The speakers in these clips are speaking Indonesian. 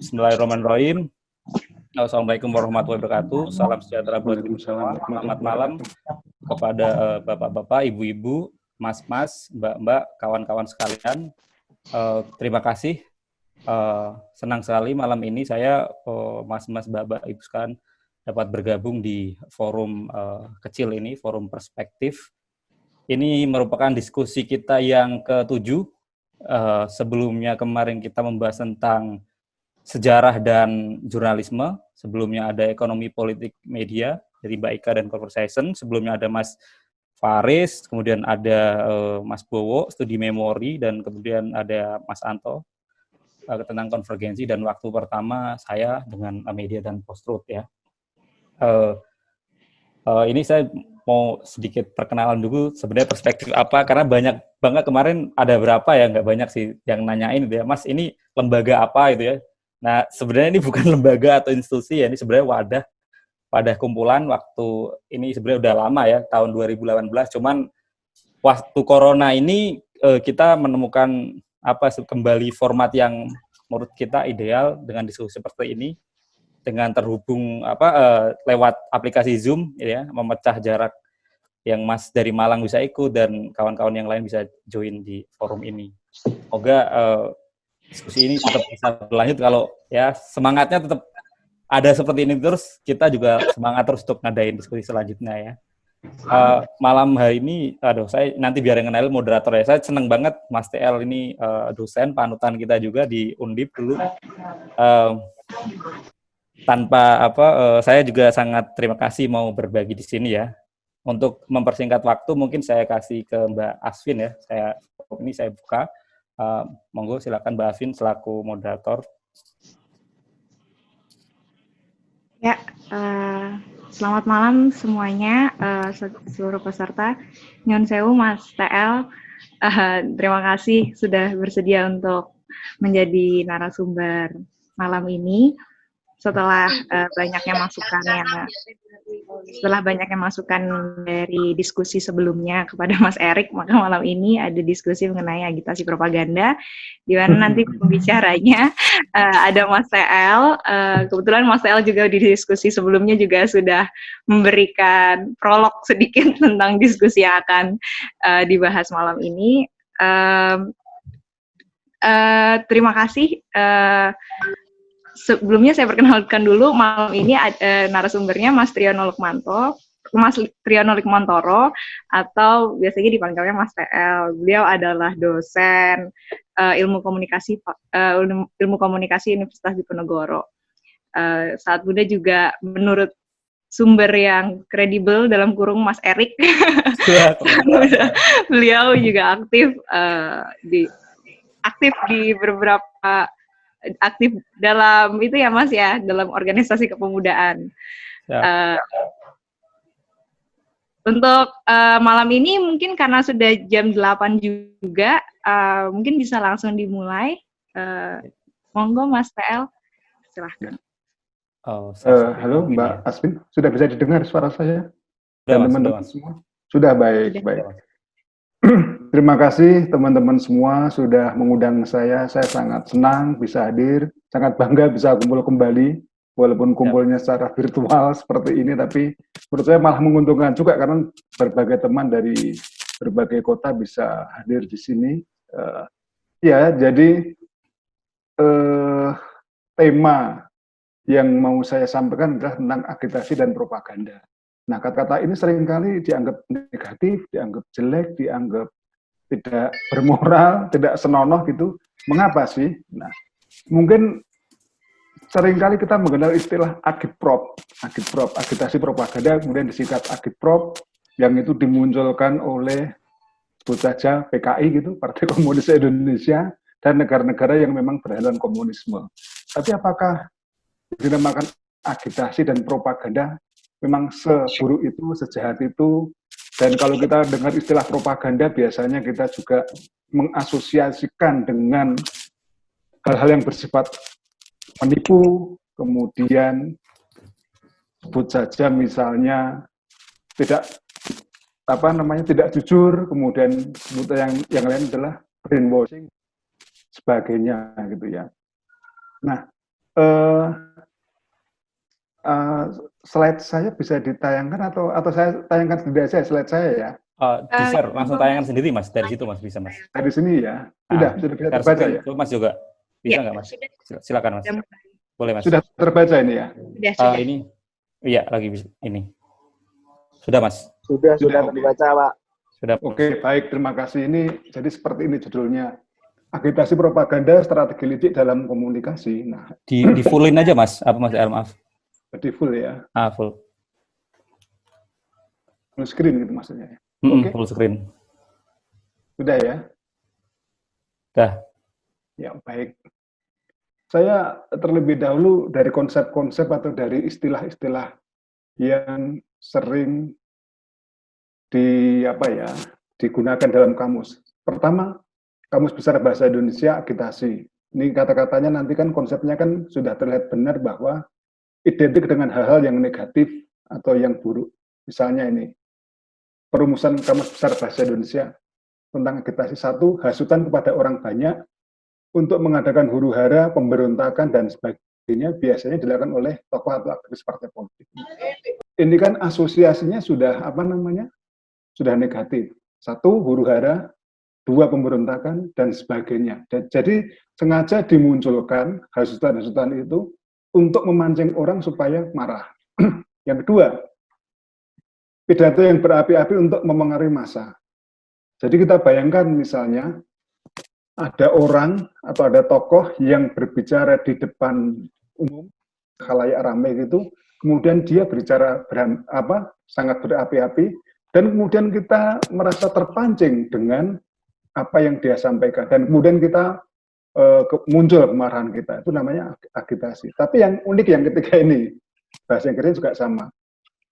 Bismillahirrahmanirrahim. Assalamualaikum warahmatullahi wabarakatuh. Salam sejahtera buat kita semua. Selamat malam kepada bapak-bapak, ibu-ibu, mas-mas, mbak-mbak, kawan-kawan sekalian. Terima kasih. Senang sekali malam ini saya, mas-mas, mbak-mbak, ibu sekalian, dapat bergabung di forum kecil ini, forum perspektif. Ini merupakan diskusi kita yang ke-7. Sebelumnya kemarin kita membahas tentang sejarah dan jurnalisme. Sebelumnya ada ekonomi politik media dari Mbak Ika dan Conversation. Sebelumnya ada Mas Faris, kemudian ada Mas Bowo, studi memori, dan kemudian ada Mas Anto tentang konvergensi, dan waktu pertama saya dengan media dan post-truth ya. Ini saya mau sedikit perkenalan dulu sebenarnya perspektif apa, karena banyak banget kemarin, ada berapa ya, nggak banyak sih yang nanyain gitu ya, Mas ini lembaga apa gitu ya. Nah sebenarnya ini bukan lembaga atau institusi ya, ini sebenarnya wadah kumpulan. Waktu ini sebenarnya udah lama ya, tahun 2018, cuman waktu corona ini kita menemukan kembali format yang menurut kita ideal dengan diskusi seperti ini, dengan terhubung lewat aplikasi Zoom ya, memecah jarak, yang Mas dari Malang bisa ikut dan kawan-kawan yang lain bisa join di forum ini. Semoga diskusi ini tetap bisa berlanjut. Kalau ya semangatnya tetap ada seperti ini terus, kita juga semangat terus untuk ngadain diskusi selanjutnya ya. Malam hari ini, saya nanti biar yang kenal moderator ya. Saya senang banget Mas TL ini dosen panutan kita juga di Undip dulu. Saya juga sangat terima kasih mau berbagi di sini ya. Untuk mempersingkat waktu, mungkin saya kasih ke Mbak Asvin ya. Saya buka. Monggo silakan Mbak Asvin selaku moderator. Ya, selamat malam semuanya, seluruh peserta. Nyon sewu Mas TL. Terima kasih sudah bersedia untuk menjadi narasumber malam ini. Setelah banyaknya masukan dari diskusi sebelumnya kepada Mas Erik, maka malam ini ada diskusi mengenai agitasi propaganda, di mana nanti pembicaranya ada Mas TL. Kebetulan Mas TL juga di diskusi sebelumnya juga sudah memberikan prolog sedikit tentang diskusi yang akan dibahas malam ini. Terima kasih. Sebelumnya saya perkenalkan dulu, malam ini narasumbernya Mas Triyono Lukmantoro, atau biasanya dipanggilnya Mas TL. Beliau adalah dosen ilmu komunikasi Universitas Diponegoro. Saat muda juga menurut sumber yang kredibel dalam kurung Mas Erik, beliau juga aktif dalam itu ya Mas ya, dalam organisasi kepemudaan. Untuk malam ini mungkin karena sudah jam 8 juga, mungkin bisa langsung dimulai. Monggo Mas TL, silahkan. Halo Mbak Asvin, sudah bisa didengar suara saya? Dan teman-teman semua? Sudah, baik. Terima kasih teman-teman semua sudah mengundang saya. Saya sangat senang bisa hadir, sangat bangga bisa kumpul kembali, walaupun kumpulnya secara virtual seperti ini, tapi menurut saya malah menguntungkan juga karena berbagai teman dari berbagai kota bisa hadir di sini. Jadi tema yang mau saya sampaikan adalah tentang agitasi dan propaganda. Nah, kata-kata ini seringkali dianggap negatif, dianggap jelek, dianggap tidak bermoral, tidak senonoh gitu. Mengapa sih? Nah, mungkin seringkali kita mengenal istilah agitprop, agitasi propaganda, kemudian disingkat agitprop, yang itu dimunculkan oleh, sebut saja PKI gitu, Partai Komunis Indonesia, dan negara-negara yang memang berhaluan komunisme. Tapi apakah dinamakan agitasi dan propaganda memang seburuk itu, sejahat itu? Dan kalau kita dengar istilah propaganda, biasanya kita juga mengasosiasikan dengan hal-hal yang bersifat menipu, kemudian sebut saja misalnya tidak jujur, kemudian yang lain adalah brainwashing, sebagainya gitu ya. Nah, eh, slide saya bisa ditayangkan atau saya tayangkan sendiri aja slide saya ya. Di-share, langsung tayangan sendiri, Mas. Dari situ, Mas, bisa, Mas. Dari sini ya. Sudah bisa Share terbaca screen ya. itu, Mas, juga. Bisa Ya, nggak, Mas? Silakan, Mas. Boleh, Mas. Sudah terbaca ini ya. sudah. Ini, iya, lagi ini. Sudah, Mas. Sudah Oke. terbaca, Pak. Sudah. Oke, baik. Terima kasih. Ini jadi seperti ini judulnya. Agitasi propaganda strategi licik dalam komunikasi. Nah, Di fullin aja, Mas. Apa, Mas? Maaf. jadi full ya. Full. Full screen gitu maksudnya. Oke. Oke. Full screen. Sudah ya? Dah. Ya, baik. Saya terlebih dahulu dari konsep-konsep atau dari istilah-istilah yang sering digunakan dalam kamus. Pertama, Kamus Besar Bahasa Indonesia agitasi. Ini kata-katanya nanti kan konsepnya kan sudah terlihat benar bahwa identik dengan hal-hal yang negatif atau yang buruk. Misalnya ini, perumusan Kamus Besar Bahasa Indonesia tentang agitasi. 1, hasutan kepada orang banyak untuk mengadakan huru-hara, pemberontakan, dan sebagainya biasanya dilakukan oleh tokoh atau aktivis partai politik. Ini kan asosiasinya sudah sudah negatif. 1, huru-hara, 2, pemberontakan, dan sebagainya. Jadi sengaja dimunculkan hasutan-hasutan itu untuk memancing orang supaya marah. Yang kedua, pidato yang berapi-api untuk memengaruhi massa. Jadi kita bayangkan misalnya ada orang atau ada tokoh yang berbicara di depan umum, khalayak ramai gitu, kemudian dia berbicara sangat berapi-api, dan kemudian kita merasa terpancing dengan apa yang dia sampaikan, dan kemudian kita muncul kemarahan kita, itu namanya agitasi. Tapi yang unik yang ketiga ini, bahasa Inggrisnya juga sama.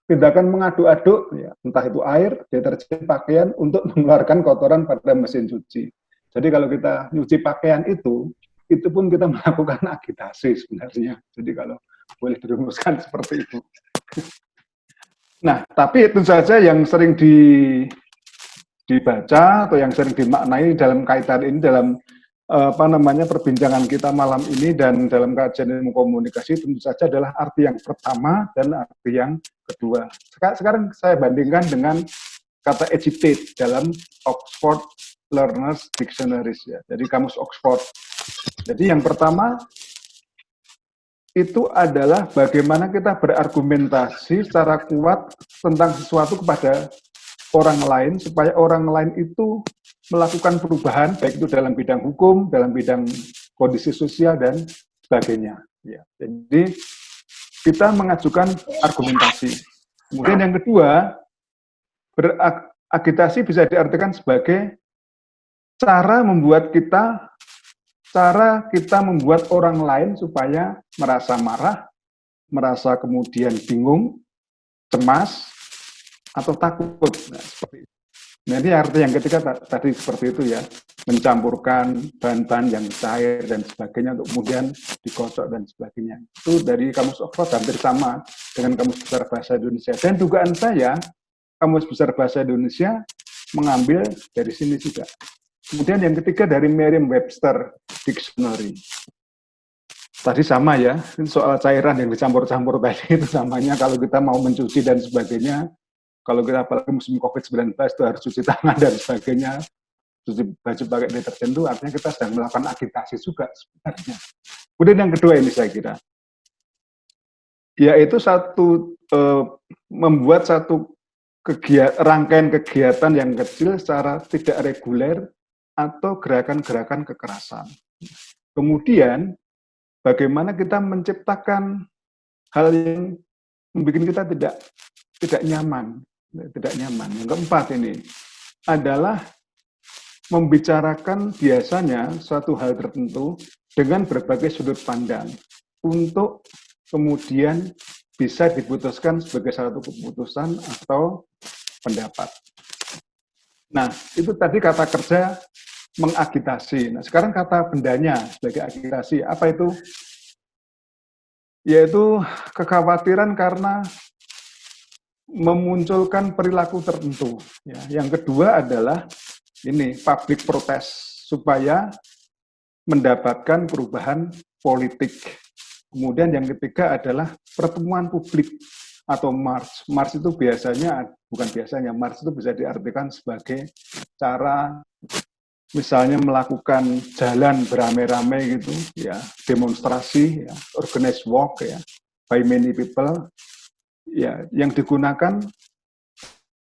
Tindakan mengaduk-aduk, ya, entah itu air, deterjen, pakaian, untuk mengeluarkan kotoran pada mesin cuci. Jadi kalau kita nyuci pakaian itu pun kita melakukan agitasi sebenarnya. Jadi kalau boleh dirumuskan seperti itu. Nah, tapi itu saja yang sering dibaca atau yang sering dimaknai dalam kaitan ini, dalam perbincangan kita malam ini dan dalam kajian ilmu komunikasi, tentu saja adalah arti yang pertama dan arti yang kedua. Sekarang saya bandingkan dengan kata agitate dalam Oxford Learners Dictionaries ya. Jadi kamus Oxford. Jadi yang pertama itu adalah bagaimana kita berargumentasi secara kuat tentang sesuatu kepada orang lain supaya orang lain itu melakukan perubahan, baik itu dalam bidang hukum, dalam bidang kondisi sosial, dan sebagainya. Ya. Jadi, kita mengajukan argumentasi. Kemudian yang kedua, beragitasi bisa diartikan sebagai cara kita membuat orang lain supaya merasa marah, merasa kemudian bingung, cemas, atau takut. Nah, seperti itu. Nah, ini arti yang ketiga tadi seperti itu ya, mencampurkan bahan-bahan yang cair dan sebagainya untuk kemudian dikocok dan sebagainya. Itu dari Kamus Oxford hampir sama dengan Kamus Besar Bahasa Indonesia. Dan dugaan saya, Kamus Besar Bahasa Indonesia mengambil dari sini juga. Kemudian yang ketiga dari Merriam-Webster Dictionary. Tadi sama ya, soal cairan yang dicampur-campur tadi itu samanya kalau kita mau mencuci dan sebagainya. Kalau kita apalagi musim COVID-19 itu harus cuci tangan dan sebagainya, cuci baju pakai deterjen itu artinya kita sedang melakukan agitasi juga sebenarnya. Kemudian yang kedua ini saya kira, yaitu membuat satu rangkaian kegiatan yang kecil secara tidak reguler atau gerakan-gerakan kekerasan. Kemudian bagaimana kita menciptakan hal yang membuat kita tidak nyaman. Yang keempat ini adalah membicarakan biasanya suatu hal tertentu dengan berbagai sudut pandang untuk kemudian bisa diputuskan sebagai satu keputusan atau pendapat. Nah, itu tadi kata kerja mengagitasi. Nah, sekarang kata bendanya sebagai agitasi, apa itu? Yaitu kekhawatiran karena memunculkan perilaku tertentu. Ya. Yang kedua adalah ini public protest supaya mendapatkan perubahan politik Kemudian yang ketiga adalah pertemuan publik atau march. March itu biasanya, bukan biasanya, march itu bisa diartikan sebagai cara misalnya melakukan jalan beramai-ramai gitu, ya, demonstrasi, ya, organized walk, ya, by many people, ya, yang digunakan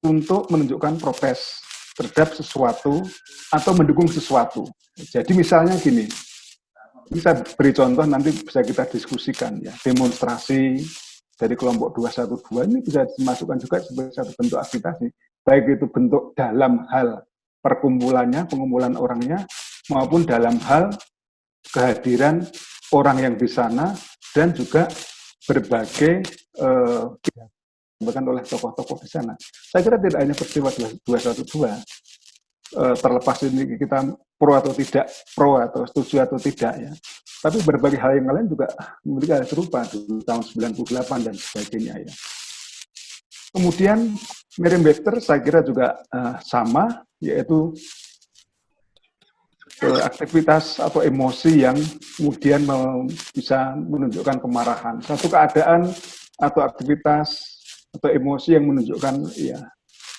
untuk menunjukkan protes terhadap sesuatu atau mendukung sesuatu. Jadi misalnya gini, bisa beri contoh nanti bisa kita diskusikan, ya, demonstrasi dari kelompok 212 ini bisa dimasukkan juga sebagai satu bentuk agitasi, baik itu bentuk dalam hal perkumpulannya, pengumpulan orangnya, maupun dalam hal kehadiran orang yang di sana dan juga berbagai bahkan oleh tokoh-tokoh di sana. Saya kira tidak hanya peristiwa 212, terlepas ini kita pro atau tidak, pro atau setuju atau tidak, ya. Tapi berbagai hal yang lain juga memiliki hal serupa di tahun 98 dan sebagainya, ya. Kemudian Merriam-Webster saya kira juga sama, yaitu aktivitas atau emosi yang kemudian bisa menunjukkan kemarahan. Satu keadaan atau aktivitas atau emosi yang menunjukkan, ya,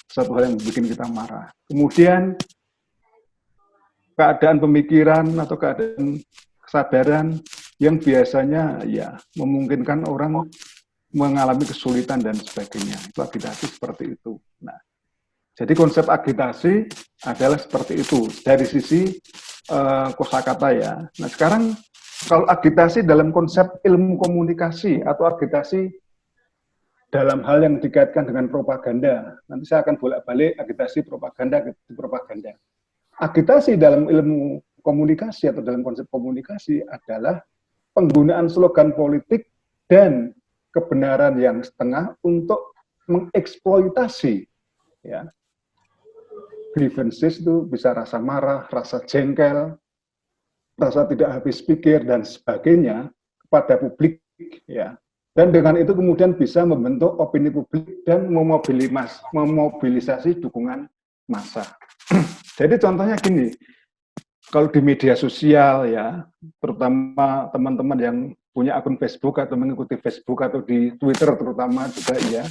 satu hal yang bikin kita marah. Kemudian keadaan pemikiran atau keadaan kesadaran yang biasanya, ya, memungkinkan orang mengalami kesulitan dan sebagainya. Itu agitasi seperti itu. Nah, jadi konsep agitasi adalah seperti itu dari sisi kosakata, ya. Nah, sekarang kalau agitasi dalam konsep ilmu komunikasi atau agitasi dalam hal yang dikaitkan dengan propaganda, nanti saya akan bolak-balik agitasi propaganda. Agitasi dalam ilmu komunikasi atau dalam konsep komunikasi adalah penggunaan slogan politik dan kebenaran yang setengah untuk mengeksploitasi, ya, grievances itu bisa rasa marah, rasa jengkel, rasa tidak habis pikir dan sebagainya kepada publik, ya. Dan dengan itu kemudian bisa membentuk opini publik dan memobilisasi dukungan massa. Jadi contohnya gini, kalau di media sosial, ya, terutama teman-teman yang punya akun Facebook atau mengikuti Facebook atau di Twitter terutama juga, ya,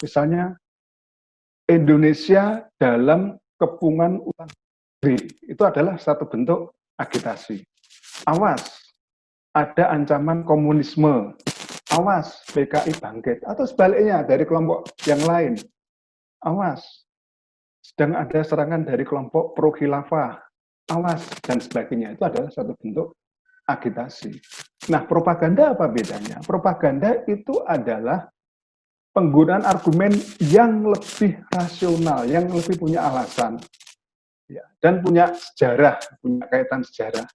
misalnya Indonesia dalam kepungan utang negeri, itu adalah satu bentuk agitasi. Awas, ada ancaman komunisme. Awas, PKI bangkit. Atau sebaliknya dari kelompok yang lain. Awas, sedang ada serangan dari kelompok pro khilafah. Awas, dan sebagainya. Itu adalah satu bentuk agitasi. Nah, propaganda apa bedanya? Propaganda itu adalah penggunaan argumen yang lebih rasional, yang lebih punya alasan, ya, dan punya sejarah, punya kaitan sejarah,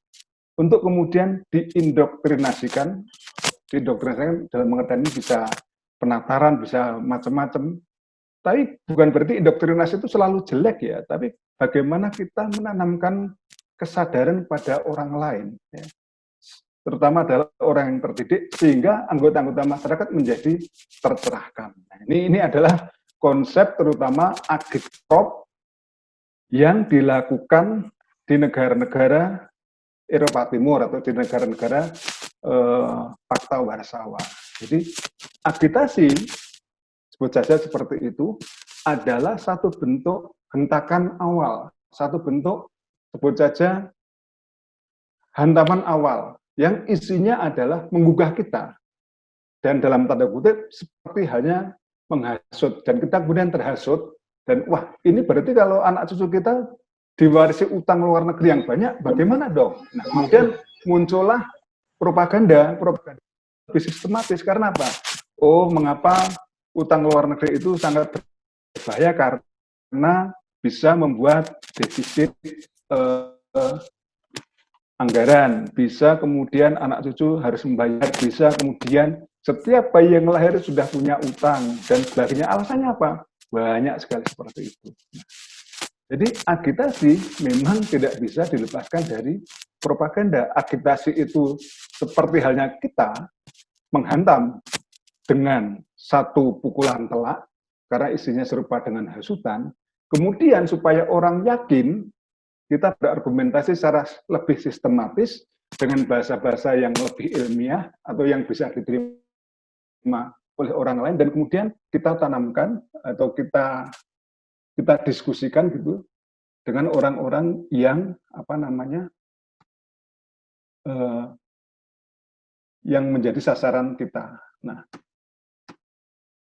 untuk kemudian diindoktrinasikan dalam pengertian ini bisa penataran, bisa macam-macam. Tapi bukan berarti indoktrinasi itu selalu jelek, ya, tapi bagaimana kita menanamkan kesadaran pada orang lain, ya, terutama adalah orang yang terdidik, sehingga anggota-anggota masyarakat menjadi tercerahkan. Nah, ini adalah konsep terutama agitprop yang dilakukan di negara-negara Eropa Timur atau di negara-negara Pakta Warsawa. Jadi agitasi, sebut saja seperti itu, adalah satu bentuk hentakan awal, satu bentuk, sebut saja, hantaman awal, yang isinya adalah menggugah kita. Dan dalam tanda kutip, seperti hanya menghasut. Dan kita kemudian terhasut, dan wah, ini berarti kalau anak cucu kita diwarisi utang luar negeri yang banyak, bagaimana dong? Nah, kemudian muncullah propaganda lebih sistematis. Karena apa? Oh, mengapa utang luar negeri itu sangat berbahaya? Karena bisa membuat defisit anggaran, bisa kemudian anak cucu harus membayar, bisa kemudian setiap bayi yang lahir sudah punya utang, dan sebagainya. Alasannya apa? Banyak sekali seperti itu. Jadi agitasi memang tidak bisa dilepaskan dari propaganda. Agitasi itu seperti halnya kita menghantam dengan satu pukulan telak, karena isinya serupa dengan hasutan, kemudian supaya orang yakin, kita berargumentasi secara lebih sistematis, dengan bahasa-bahasa yang lebih ilmiah atau yang bisa diterima oleh orang lain, dan kemudian kita tanamkan atau kita diskusikan gitu dengan orang-orang yang yang menjadi sasaran kita. Nah,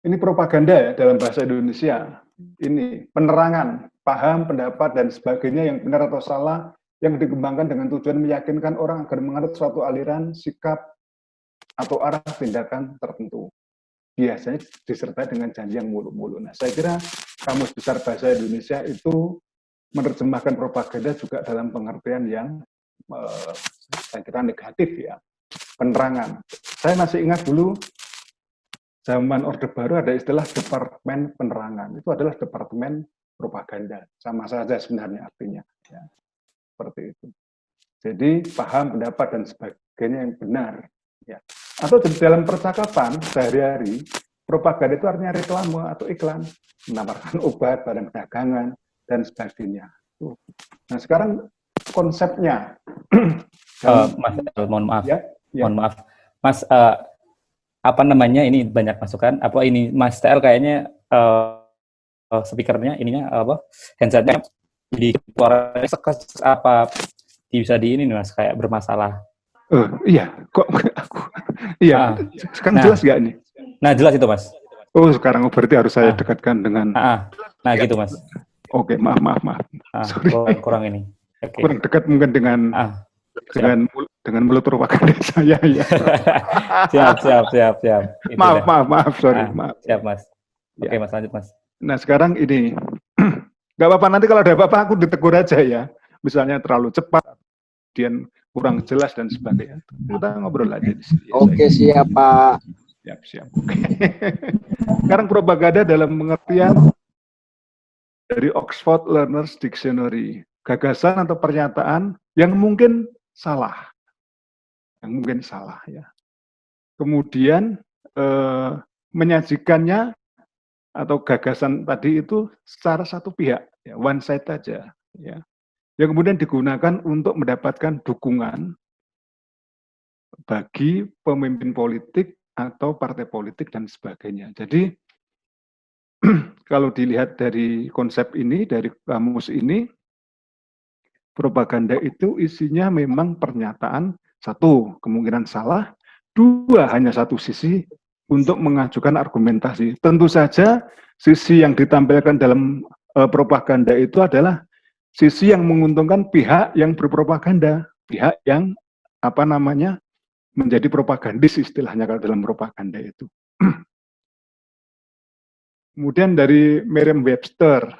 ini propaganda ya dalam bahasa Indonesia. Ini penerangan, paham, pendapat, dan sebagainya yang benar atau salah yang dikembangkan dengan tujuan meyakinkan orang agar menganut suatu aliran, sikap, atau arah tindakan tertentu. Biasanya disertai dengan janji yang mulu-mulu. Nah, saya kira Kamus Besar Bahasa Indonesia itu menerjemahkan propaganda juga dalam pengertian yang saya kira negatif ya. Penerangan. Saya masih ingat dulu zaman Orde Baru ada istilah Departemen Penerangan. Itu adalah Departemen Propaganda. Sama saja sebenarnya artinya. Ya, seperti itu. Jadi paham, pendapat, dan sebagainya yang benar. Ya. Atau dalam percakapan sehari-hari, propaganda itu artinya reklame atau iklan. Menawarkan obat, barang dagangan, dan sebagainya. Nah sekarang konsepnya. Mas, mohon maaf. Ya. Mohon maaf. Mas, apa namanya, ini banyak masukan. Apa ini Mas TL kayaknya speakernya ininya apa handsetnya jadi suaranya apa bisa di ini nih Mas kayak bermasalah. Iya, kok aku iya. Sekarang jelas nggak nih? Nah jelas itu Mas. Oh sekarang berarti harus saya dekatkan dengan. Nah gitu Mas. Oke, maaf. Sorry. Kurang ini. Okay. Kurang dekat mungkin dengan mulut propaganda saya ya. siap. Maaf, sorry. Maaf. Siap Mas. Oke Mas, lanjut Mas. Nah sekarang ini, nggak apa-apa, nanti kalau ada apa-apa aku ditegur aja ya. Misalnya terlalu cepat, kemudian kurang jelas dan sebagainya. Kita ngobrol aja di sini. Oke, siap Pak. Siap. Oke. Sekarang propaganda dalam pengertian dari Oxford Learners Dictionary, gagasan atau pernyataan yang mungkin salah. Ya. Kemudian menyajikannya atau gagasan tadi itu secara satu pihak, ya, one side saja, ya. Yang kemudian digunakan untuk mendapatkan dukungan bagi pemimpin politik atau partai politik dan sebagainya. Jadi kalau dilihat dari konsep ini, dari kamus ini, propaganda itu isinya memang pernyataan, satu, kemungkinan salah, dua, hanya satu sisi untuk mengajukan argumentasi. Tentu saja sisi yang ditampilkan dalam propaganda itu adalah sisi yang menguntungkan pihak yang berpropaganda, pihak yang menjadi propagandis istilahnya kalau dalam propaganda itu. Kemudian dari Merriam-Webster,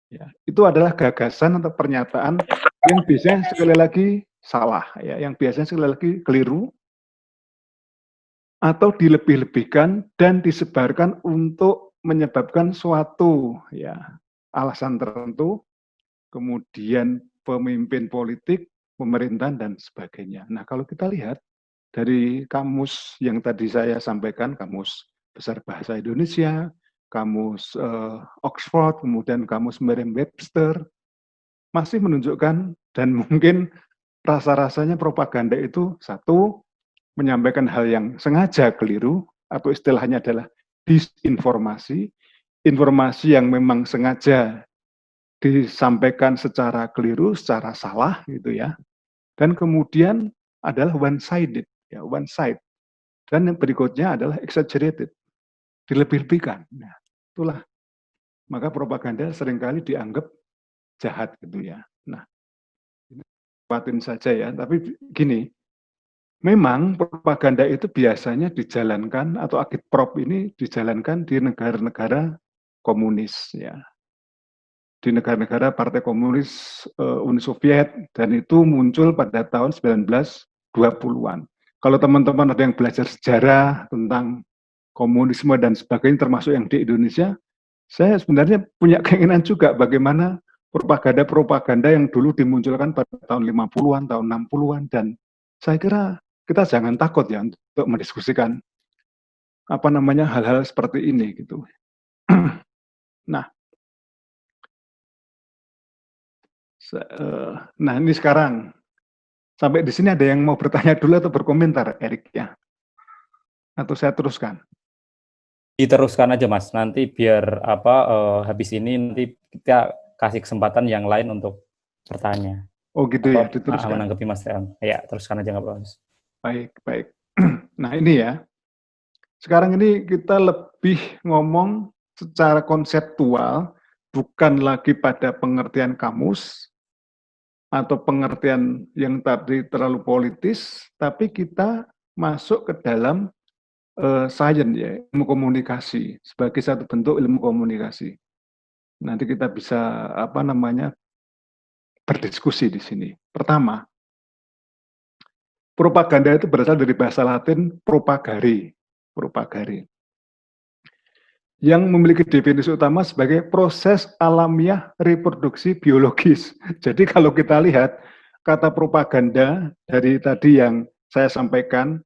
ya, itu adalah gagasan atau pernyataan yang biasanya sekali lagi salah, ya, yang biasanya sekali lagi keliru, atau dilebih-lebihkan dan disebarkan untuk menyebabkan suatu alasan tertentu, kemudian pemimpin politik, pemerintahan, dan sebagainya. Nah, kalau kita lihat dari kamus yang tadi saya sampaikan, Kamus Besar Bahasa Indonesia, kamus Oxford, kemudian kamus Merriam-Webster, masih menunjukkan dan mungkin rasa-rasanya propaganda itu satu, menyampaikan hal yang sengaja keliru, atau istilahnya adalah disinformasi, informasi yang memang sengaja disampaikan secara keliru, secara salah gitu ya. Dan kemudian adalah one-sided, ya, one side. Dan yang berikutnya adalah exaggerated, dilebih-lebihkan. Nah, itulah. Maka propaganda seringkali dianggap jahat gitu ya. Nah, ini kuatin saja ya, tapi gini, memang propaganda itu biasanya dijalankan atau agitprop ini dijalankan di negara-negara komunis ya. Di negara-negara Partai Komunis Uni Soviet, dan itu muncul pada tahun 1920-an. Kalau teman-teman ada yang belajar sejarah tentang komunisme dan sebagainya termasuk yang di Indonesia, saya sebenarnya punya keinginan juga bagaimana propaganda-propaganda yang dulu dimunculkan pada tahun 50-an, tahun 60-an, dan saya kira kita jangan takut ya untuk mendiskusikan hal-hal seperti ini gitu. Nah, ini sekarang Sampai di sini ada yang mau bertanya dulu atau berkomentar, Erik ya? Atau saya teruskan? Diteruskan aja Mas, nanti biar habis ini nanti kita kasih kesempatan yang lain untuk bertanya. Oh gitu ya, diteruskan. Menanggapi Mas Tean. Ya, teruskan aja nggak apa-apa Mas. Baik, baik. Nah ini ya, sekarang ini kita lebih ngomong secara konseptual, bukan lagi pada pengertian kamus, atau pengertian yang tadi terlalu politis, tapi kita masuk ke dalam science ya, ilmu komunikasi sebagai satu bentuk ilmu komunikasi. Nanti kita bisa berdiskusi di sini. Pertama, propaganda itu berasal dari bahasa Latin propagare, yang memiliki definisi utama sebagai proses alamiah reproduksi biologis. Jadi kalau kita lihat kata propaganda dari tadi yang saya sampaikan,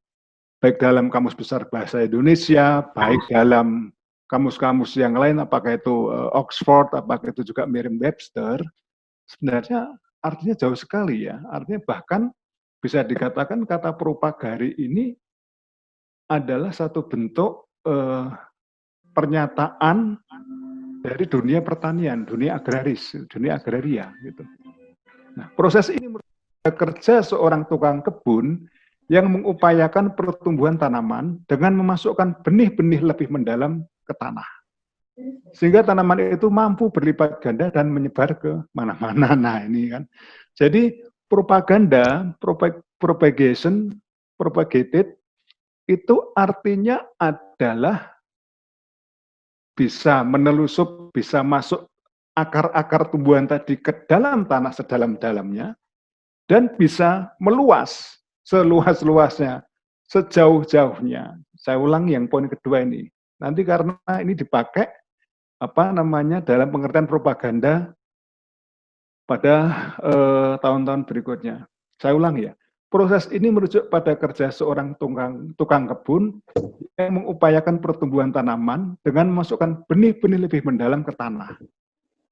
baik dalam Kamus Besar Bahasa Indonesia, baik dalam kamus-kamus yang lain, apakah itu Oxford, apakah itu juga Merriam-Webster, sebenarnya artinya jauh sekali ya. Artinya bahkan bisa dikatakan kata propagare ini adalah satu bentuk pernyataan dari dunia pertanian, dunia agraris, dunia agraria gitu. Nah, proses ini kerja seorang tukang kebun yang mengupayakan pertumbuhan tanaman dengan memasukkan benih-benih lebih mendalam ke tanah. Sehingga tanaman itu mampu berlipat ganda dan menyebar ke mana-mana. Nah, ini kan. Jadi propaganda, propagated itu artinya adalah bisa menelusup, bisa masuk akar-akar tumbuhan tadi ke dalam tanah sedalam-dalamnya, dan bisa meluas seluas-luasnya, sejauh-jauhnya. Saya ulang yang poin kedua ini. Nanti karena ini dipakai dalam pengertian propaganda pada tahun-tahun berikutnya. Saya ulang ya. Proses ini merujuk pada kerja seorang tukang kebun yang mengupayakan pertumbuhan tanaman dengan memasukkan benih-benih lebih mendalam ke tanah.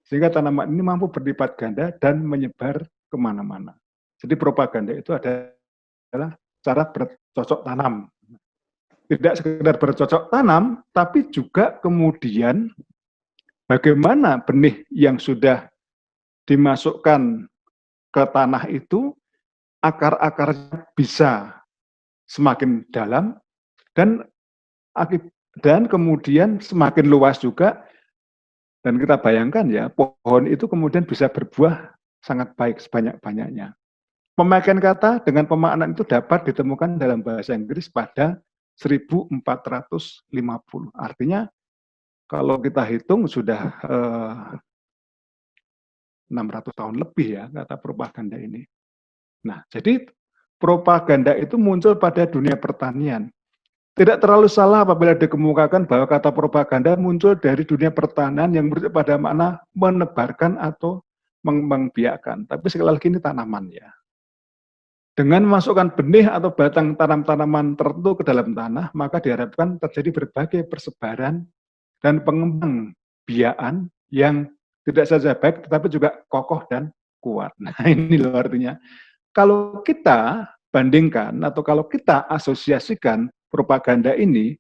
Sehingga tanaman ini mampu berlipat ganda dan menyebar kemana-mana. Jadi propaganda itu adalah cara bercocok tanam. Tidak sekedar bercocok tanam, tapi juga kemudian bagaimana benih yang sudah dimasukkan ke tanah itu, akar-akarnya bisa semakin dalam, dan kemudian semakin luas juga. Dan kita bayangkan ya, pohon itu kemudian bisa berbuah sangat baik sebanyak-banyaknya. Pemakaian kata dengan pemaknaan itu dapat ditemukan dalam bahasa Inggris pada 1450. Artinya kalau kita hitung sudah 600 tahun lebih ya kata propaganda ini. Nah, jadi propaganda itu muncul pada dunia pertanian. Tidak terlalu salah apabila dikemukakan bahwa kata propaganda muncul dari dunia pertanian yang merujuk pada makna menebarkan atau membiakkan. Tapi sekali lagi ini tanaman ya. Dengan memasukkan benih atau batang tanaman tertentu ke dalam tanah, maka diharapkan terjadi berbagai persebaran dan pengembang biakan yang tidak saja baik, tetapi juga kokoh dan kuat. Nah, ini loh artinya. Kalau kita bandingkan atau kalau kita asosiasikan propaganda ini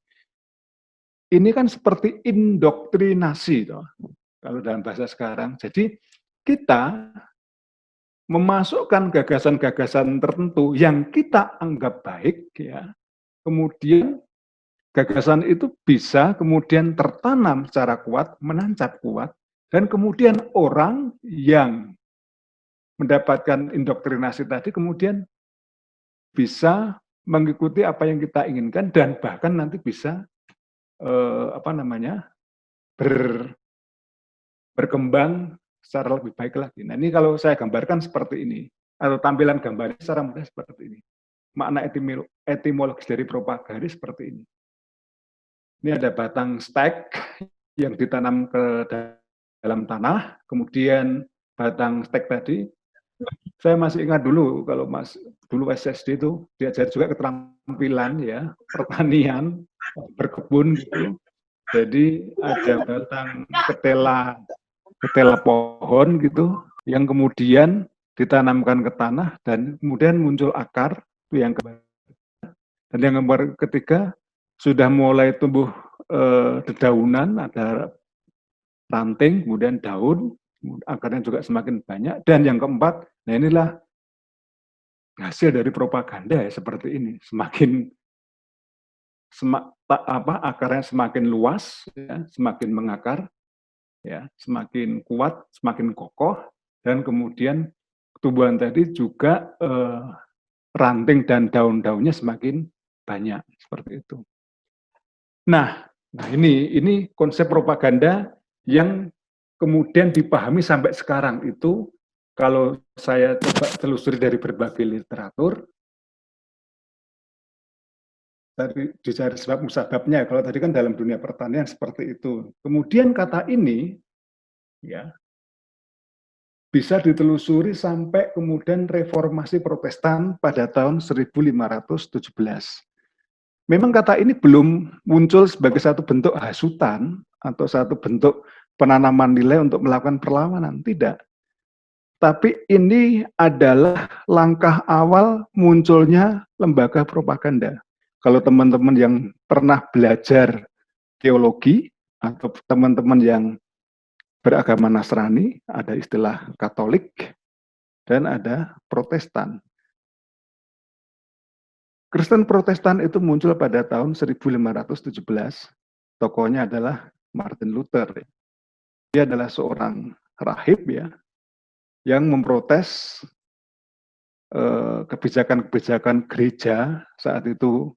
kan seperti indoktrinasi, toh, kalau dalam bahasa sekarang. Jadi kita memasukkan gagasan-gagasan tertentu yang kita anggap baik, ya, kemudian gagasan itu bisa kemudian tertanam secara kuat, menancap kuat, dan kemudian orang yang mendapatkan indoktrinasi tadi kemudian bisa mengikuti apa yang kita inginkan dan bahkan nanti bisa berkembang secara lebih baik lagi. Nah, ini kalau saya gambarkan seperti ini atau tampilan gambarnya secara mudah seperti ini. Makna etimologis dari propagare seperti ini. Ini ada batang stek yang ditanam ke dalam tanah, kemudian batang stek tadi. Saya masih ingat dulu kalau dulu SSD itu diajar juga keterampilan ya pertanian, berkebun gitu. Jadi ada batang ketela pohon gitu yang kemudian ditanamkan ke tanah, dan kemudian muncul akar, itu yang keempat. Dan yang ketiga, sudah mulai tumbuh dedaunan, ada ranting, kemudian daun, akarnya juga semakin banyak. Dan yang keempat, nah inilah hasil dari propaganda ya, seperti ini. Akarnya semakin luas, ya, semakin mengakar, ya, semakin kuat, semakin kokoh, dan kemudian tumbuhan tadi juga ranting dan daun-daunnya semakin banyak, seperti itu. Nah ini konsep propaganda yang kemudian dipahami sampai sekarang itu, kalau saya coba telusuri dari berbagai literatur, dari dicari sebab musababnya, kalau tadi kan dalam dunia pertanian seperti itu. Kemudian kata ini ya bisa ditelusuri sampai kemudian reformasi Protestan pada tahun 1517. Memang kata ini belum muncul sebagai satu bentuk hasutan atau satu bentuk penanaman nilai untuk melakukan perlawanan, tidak. Tapi ini adalah langkah awal munculnya lembaga propaganda. Kalau teman-teman yang pernah belajar teologi atau teman-teman yang beragama Nasrani, ada istilah Katolik dan ada Protestan. Kristen Protestan itu muncul pada tahun 1517. Tokohnya adalah Martin Luther. Dia adalah seorang rahib ya, yang memprotes kebijakan-kebijakan gereja saat itu,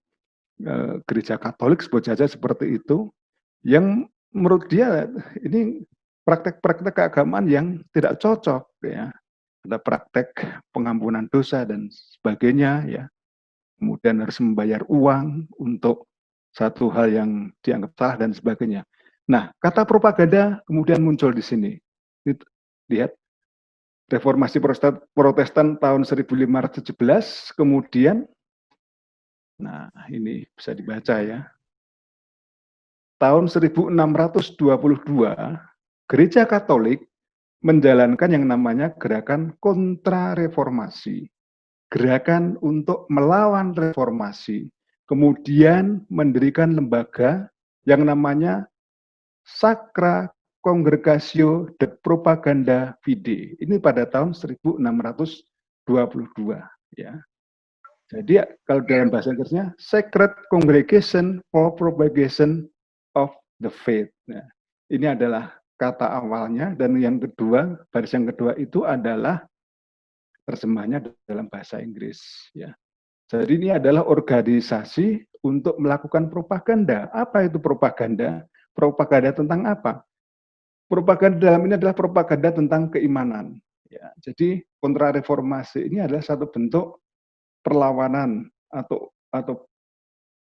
gereja Katolik sebut saja seperti itu, yang menurut dia ini praktek-praktek keagamaan yang tidak cocok ya. Ada praktek pengampunan dosa dan sebagainya ya. Kemudian harus membayar uang untuk satu hal yang dianggap salah dan sebagainya. Nah, kata propaganda kemudian muncul di sini. Lihat, reformasi Protestan tahun 1517, kemudian, nah ini bisa dibaca ya, tahun 1622, Gereja Katolik menjalankan yang namanya gerakan kontra-reformasi, gerakan untuk melawan reformasi, kemudian mendirikan lembaga yang namanya Sacra Congregatio de Propaganda Fide. Ini pada tahun 1622 ya. Jadi kalau dalam bahasa Inggrisnya Sacred Congregation for Propagation of the Faith. Nah, ini adalah kata awalnya, dan yang kedua, baris yang kedua itu adalah terjemahnya dalam bahasa Inggris ya. Jadi ini adalah organisasi untuk melakukan propaganda. Apa itu propaganda? Propaganda tentang apa? Propaganda dalam ini adalah propaganda tentang keimanan. Ya, jadi kontrareformasi ini adalah satu bentuk perlawanan atau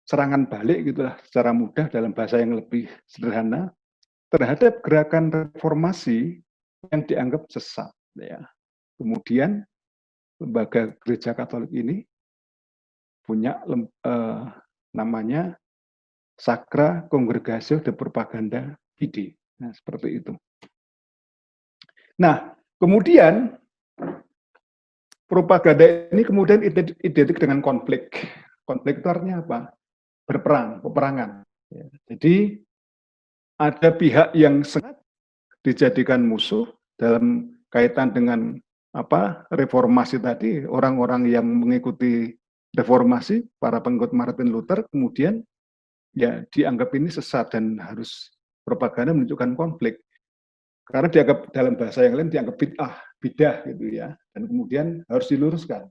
serangan balik gitulah secara mudah dalam bahasa yang lebih sederhana terhadap gerakan reformasi yang dianggap sesat. Ya. Kemudian lembaga gereja Katolik ini punya namanya Sacra Congregatio de Propaganda Fide. Nah, seperti itu. Nah, kemudian propaganda ini kemudian identik dengan konflik. Konflik itu artinya apa? Berperang, peperangan. Ya. Jadi ada pihak yang sengaja dijadikan musuh dalam kaitan dengan reformasi tadi, orang-orang yang mengikuti reformasi, para pengikut Martin Luther, kemudian ya dianggap ini sesat dan harus propaganda menunjukkan konflik. Karena dianggap dalam bahasa yang lain dianggap bidah gitu ya, dan kemudian harus diluruskan.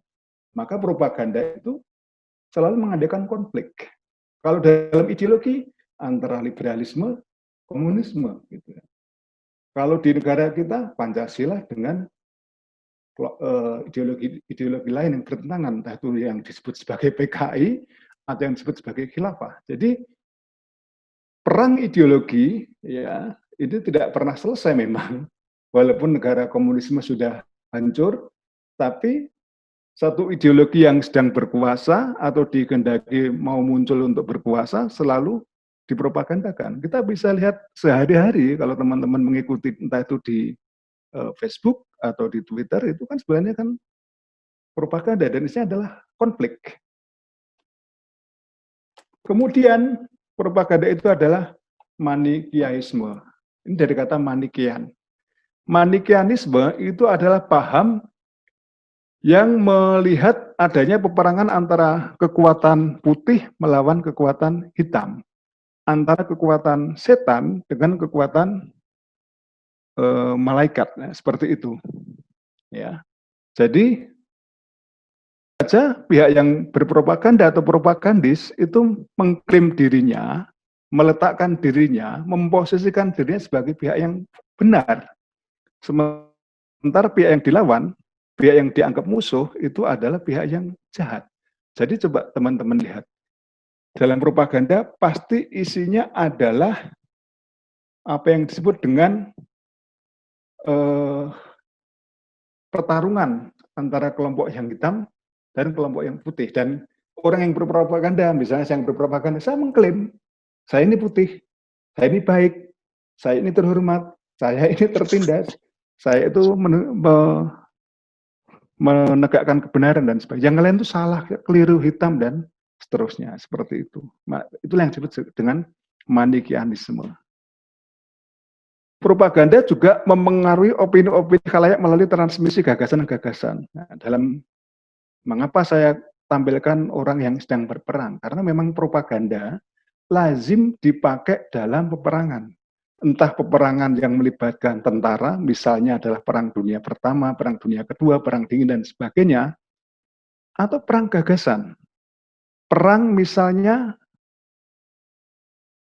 Maka propaganda itu selalu mengadakan konflik. Kalau dalam ideologi antara liberalisme, komunisme gitu ya. Kalau di negara kita Pancasila dengan ideologi lain yang bertentangan, entah itu yang disebut sebagai PKI atau yang disebut sebagai khilafah. Jadi perang ideologi ya itu tidak pernah selesai memang, walaupun negara komunisme sudah hancur, tapi satu ideologi yang sedang berkuasa atau dikehendaki mau muncul untuk berkuasa selalu dipropagandakan. Kita bisa lihat sehari-hari kalau teman-teman mengikuti entah itu di Facebook atau di Twitter itu kan sebenarnya kan propaganda dan isinya adalah konflik. Kemudian propaganda itu adalah Manikiaisme. Ini dari kata Manikian. Manikianisme itu adalah paham yang melihat adanya peperangan antara kekuatan putih melawan kekuatan hitam, antara kekuatan setan dengan kekuatan malaikat, ya, seperti itu. Ya, jadi saja pihak yang berpropaganda atau propagandis itu mengklaim dirinya, meletakkan dirinya, memposisikan dirinya sebagai pihak yang benar. Sementara pihak yang dilawan, pihak yang dianggap musuh itu adalah pihak yang jahat. Jadi coba teman-teman lihat, dalam propaganda pasti isinya adalah apa yang disebut dengan pertarungan antara kelompok yang hitam dan kelompok yang putih. Dan orang yang berpropaganda, misalnya saya yang berpropaganda, saya mengklaim, saya ini putih, saya ini baik, saya ini terhormat, saya ini tertindas, saya itu menegakkan kebenaran dan sebagainya. Yang lain itu salah, keliru, hitam, dan seterusnya. Seperti itu. Itulah yang disebut dengan Manikianisme. Propaganda juga memengaruhi opini-opini khalayak melalui transmisi gagasan-gagasan. Nah, dalam mengapa saya tampilkan orang yang sedang berperang? Karena memang propaganda lazim dipakai dalam peperangan. Entah peperangan yang melibatkan tentara, misalnya adalah Perang Dunia Pertama, Perang Dunia Kedua, Perang Dingin, dan sebagainya, atau perang gagasan. Perang misalnya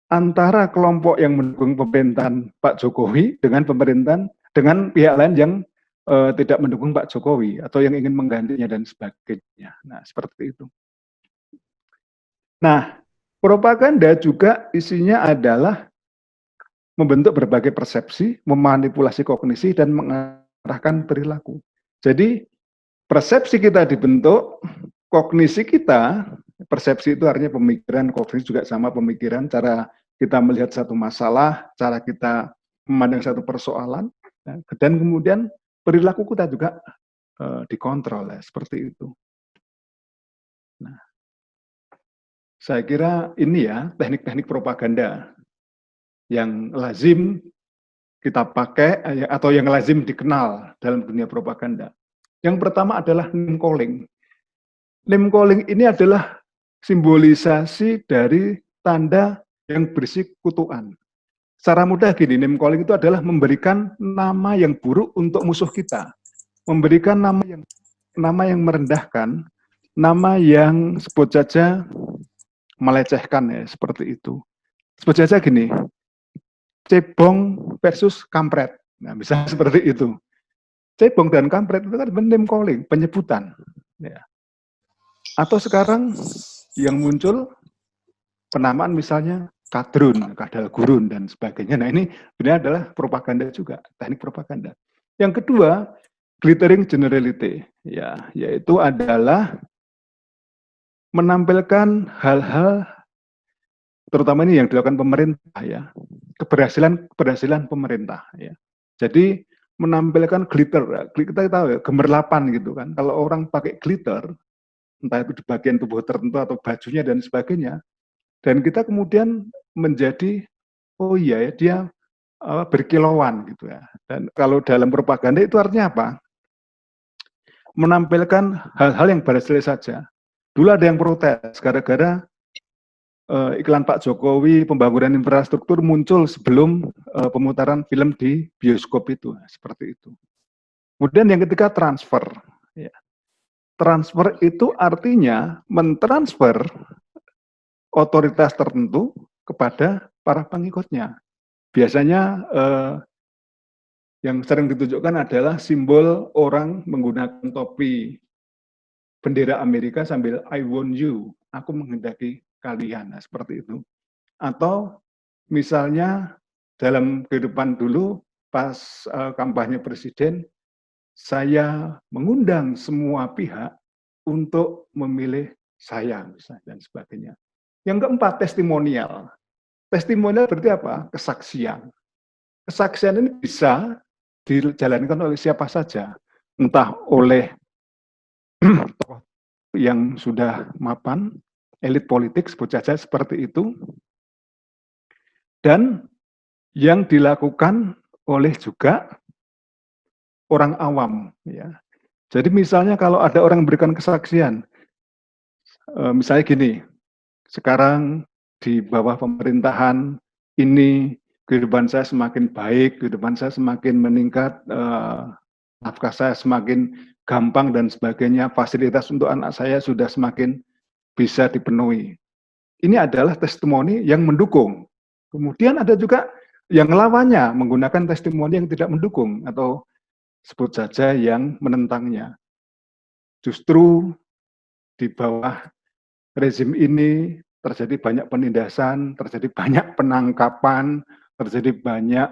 antara kelompok yang mendukung pemerintahan Pak Jokowi dengan pihak lain yang tidak mendukung Pak Jokowi atau yang ingin menggantinya dan sebagainya. Nah, seperti itu. Nah, propaganda juga isinya adalah membentuk berbagai persepsi, memanipulasi kognisi, dan mengarahkan perilaku. Jadi, persepsi kita dibentuk, kognisi kita, persepsi itu artinya pemikiran, kognisi juga sama pemikiran, cara kita melihat satu masalah, cara kita memandang satu persoalan, dan kemudian perilaku kita juga dikontrol, ya, seperti itu. Nah, saya kira ini ya teknik-teknik propaganda yang lazim kita pakai atau yang lazim dikenal dalam dunia propaganda. Yang pertama adalah name calling. Name calling ini adalah simbolisasi dari tanda yang berisi kutukan. Secara mudah gini, name calling itu adalah memberikan nama yang buruk untuk musuh kita. Memberikan nama yang merendahkan, nama yang sebut saja melecehkan, ya, seperti itu. Sebut saja gini, cebong versus kampret. Nah, misalnya seperti itu. Cebong dan kampret itu kan name calling, penyebutan. Ya. Atau sekarang yang muncul penamaan misalnya kadrun, kadal gurun, dan sebagainya. Nah, ini sebenarnya adalah propaganda juga, teknik propaganda. Yang kedua, glittering generality, ya, yaitu adalah menampilkan hal-hal, terutama ini yang dilakukan pemerintah, ya, keberhasilan pemerintah, ya. Jadi menampilkan glitter, kita tahu ya, gemerlapan gitu kan. Kalau orang pakai glitter, entah itu di bagian tubuh tertentu atau bajunya dan sebagainya, dan kita kemudian menjadi, oh iya ya, dia berkilauan gitu ya. Dan kalau dalam propaganda itu artinya apa? Menampilkan hal-hal yang berhasil saja. Dulu ada yang protes gara-gara iklan Pak Jokowi pembangunan infrastruktur muncul sebelum pemutaran film di bioskop itu, seperti itu. Kemudian yang ketiga transfer. Ya. Transfer itu artinya mentransfer otoritas tertentu kepada para pengikutnya. Biasanya yang sering ditunjukkan adalah simbol orang menggunakan topi bendera Amerika sambil I want you, aku menghendaki kalian, nah, seperti itu. Atau misalnya dalam kehidupan dulu pas kampanye presiden, saya mengundang semua pihak untuk memilih saya, misalnya, dan sebagainya. Yang keempat, testimonial. Testimonial berarti apa? Kesaksian. Kesaksian ini bisa dijalankan oleh siapa saja, entah oleh tokoh yang sudah mapan, elit politik sebut saja seperti itu, dan yang dilakukan oleh juga orang awam, ya. Jadi misalnya kalau ada orang memberikan kesaksian, misalnya gini, sekarang di bawah pemerintahan ini kehidupan saya semakin baik, kehidupan saya semakin meningkat, nafkah saya semakin gampang dan sebagainya, fasilitas untuk anak saya sudah semakin bisa dipenuhi. Ini adalah testimoni yang mendukung. Kemudian ada juga yang lawannya menggunakan testimoni yang tidak mendukung atau sebut saja yang menentangnya. Justru di bawah rezim ini terjadi banyak penindasan, terjadi banyak penangkapan, terjadi banyak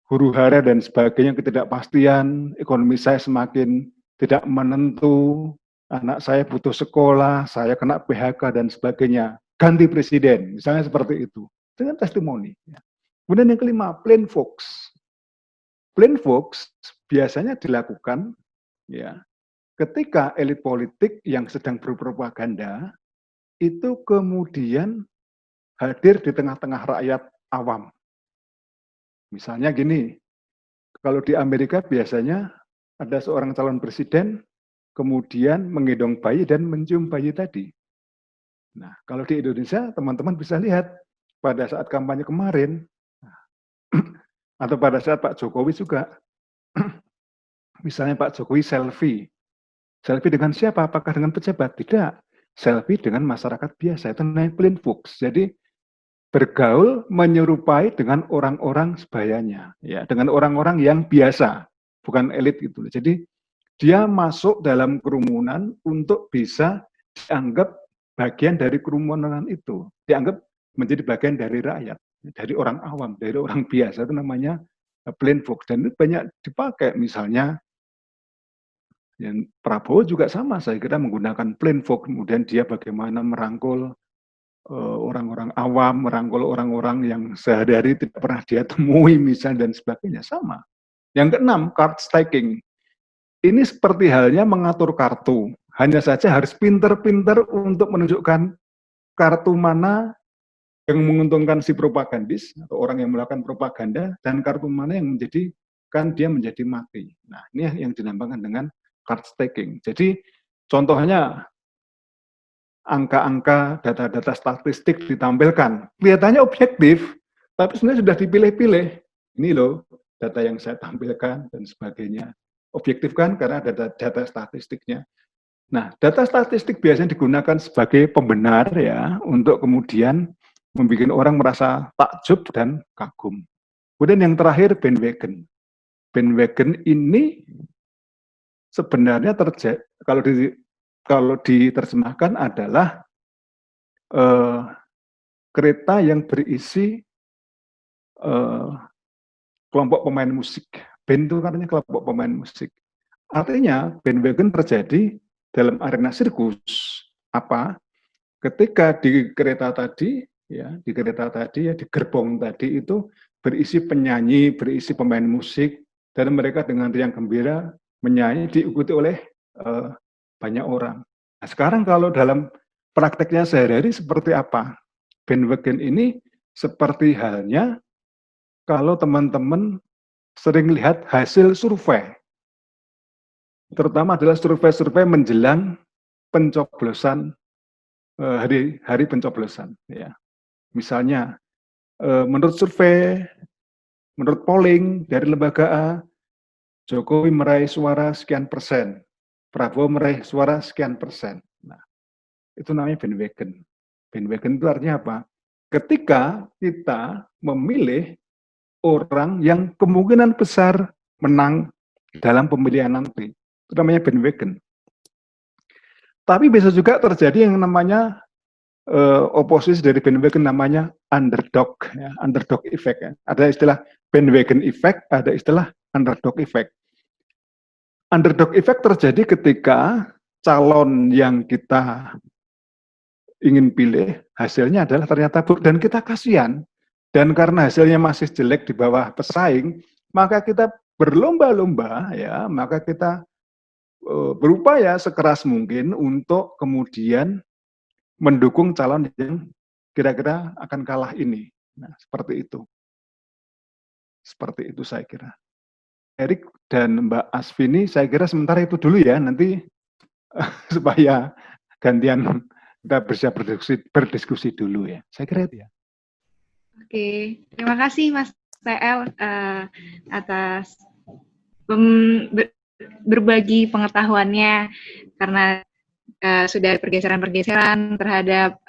huru-hara dan sebagainya, ketidakpastian, ekonomi saya semakin tidak menentu, anak saya butuh sekolah, saya kena PHK dan sebagainya. Ganti presiden, misalnya seperti itu, dengan testimoni. Kemudian yang kelima, plain vox. Plain vox biasanya dilakukan ya ketika elit politik yang sedang berpropaganda itu kemudian hadir di tengah-tengah rakyat awam. Misalnya gini, kalau di Amerika biasanya ada seorang calon presiden kemudian menggendong bayi dan mencium bayi tadi. Nah, kalau di Indonesia teman-teman bisa lihat pada saat kampanye kemarin atau pada saat Pak Jokowi juga, misalnya Pak Jokowi selfie. Selfie dengan siapa? Apakah dengan pejabat? Tidak. Selfie dengan masyarakat biasa. Itu namanya plain vox. Jadi bergaul menyerupai dengan orang-orang sebayanya, ya, dengan orang-orang yang biasa, bukan elit gitu. Jadi dia masuk dalam kerumunan untuk bisa dianggap bagian dari kerumunan itu, dianggap menjadi bagian dari rakyat, dari orang awam, dari orang biasa. Itu namanya plain vox, dan itu banyak dipakai. Misalnya yang Prabowo juga sama, saya kira menggunakan plain vox, kemudian dia bagaimana merangkul orang-orang awam, merangkul orang-orang yang sehari-hari tidak pernah dia temui misalnya dan sebagainya, sama. Yang keenam, card stacking. Ini seperti halnya mengatur kartu, hanya saja harus pinter-pinter untuk menunjukkan kartu mana yang menguntungkan si propagandis atau orang yang melakukan propaganda, dan kartu mana yang menjadikan dia menjadi mati. Nah, ini yang dinamakan dengan card stacking. Jadi contohnya angka-angka, data-data statistik ditampilkan. Kelihatannya objektif, tapi sebenarnya sudah dipilih-pilih. Ini loh data yang saya tampilkan dan sebagainya. Objektif kan karena ada data statistiknya. Nah, data statistik biasanya digunakan sebagai pembenar ya, untuk kemudian membuat orang merasa takjub dan kagum. Kemudian yang terakhir, bandwagon. Bandwagon ini sebenarnya terjadi, kalau diterjemahkan adalah kereta yang berisi kelompok pemain musik. Band itu katanya kelompok pemain musik. Artinya bandwagon terjadi dalam arena sirkus. Apa? Ketika di kereta tadi, ya, di gerbong tadi itu berisi penyanyi, berisi pemain musik, dan mereka dengan riang gembira menyanyi diikuti oleh banyak orang. Nah, sekarang kalau dalam prakteknya sehari-hari seperti apa? Bandwagon ini seperti halnya kalau teman-teman sering lihat hasil survei, terutama adalah survei-survei menjelang pencoblosan, hari pencoblosan. Ya. Misalnya, menurut survei, menurut polling dari lembaga A, Jokowi meraih suara sekian persen, Prabowo meraih suara sekian persen. Nah, itu namanya bandwagon. Bandwagon itu artinya apa? Ketika kita memilih orang yang kemungkinan besar menang dalam pemilihan nanti, itu namanya bandwagon. Tapi bisa juga terjadi yang namanya oposisi dari bandwagon, namanya underdog, ya, underdog effect. Ya. Ada istilah bandwagon effect, ada istilah underdog effect. Underdog effect terjadi ketika calon yang kita ingin pilih hasilnya adalah ternyata buruk dan kita kasihan. dan karena hasilnya masih jelek di bawah pesaing, maka kita berlomba-lomba ya, maka kita berupaya sekeras mungkin untuk kemudian mendukung calon yang kira-kira akan kalah ini. Nah, seperti itu. Seperti itu saya kira. Erik dan Mbak Asvini, saya kira sementara itu dulu ya, nanti supaya gantian kita bisa berdiskusi dulu ya. Saya kira itu ya. Oke, terima kasih Mas TL atas berbagi pengetahuannya, karena sudah ada pergeseran-pergeseran terhadap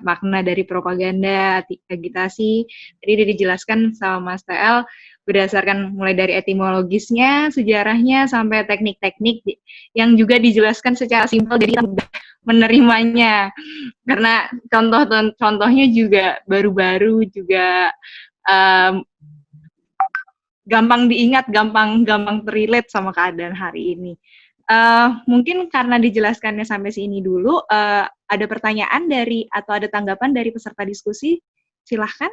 makna dari propaganda, agitasi. Tadi sudah dijelaskan sama Mas TL berdasarkan mulai dari etimologisnya, sejarahnya, sampai teknik-teknik yang juga dijelaskan secara simpel, jadi kita mudah menerimanya. Karena contohnya juga baru-baru, juga gampang diingat, gampang terrelate sama keadaan hari ini. Mungkin karena dijelaskannya sampai sini dulu, ada pertanyaan atau ada tanggapan dari peserta diskusi? Silahkan.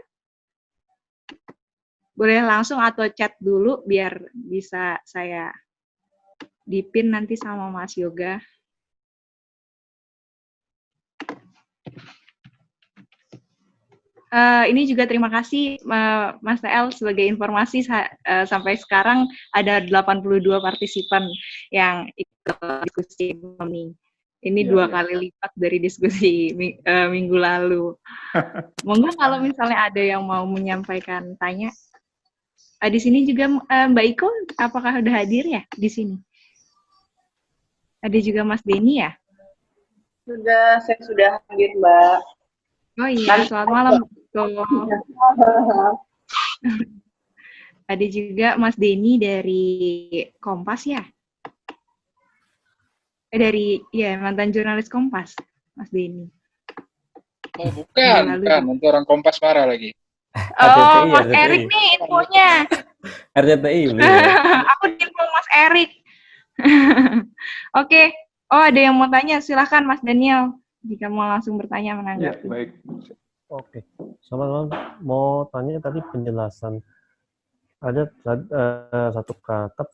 Boleh langsung atau chat dulu biar bisa saya dipin nanti sama Mas Yoga. Ini juga terima kasih Mas TL sebagai informasi sampai sekarang ada 82 partisipan yang ikut diskusi kami. Ini dua kali lipat dari diskusi minggu lalu. Monggo kalau misalnya ada yang mau menyampaikan tanya. Di sini juga Mbak Iko, apakah udah hadir ya di sini? Ada juga Mas Denny ya? Saya sudah hadir, Mbak. Oh iya, selamat malam. Ada juga Mas Denny dari Kompas ya? Mantan jurnalis Kompas, Mas Denny. Oh, bukan. Nanti orang Kompas marah lagi. Oh, Mas Erik nih infonya. RCTI. Aku info Mas Erik. Oke. Oh, ada yang mau tanya, silahkan Mas Daniel. Jika mau langsung bertanya menanggapi. Ya, baik. Oke, selamat malam. Mau tanya tadi penjelasan ada satu kata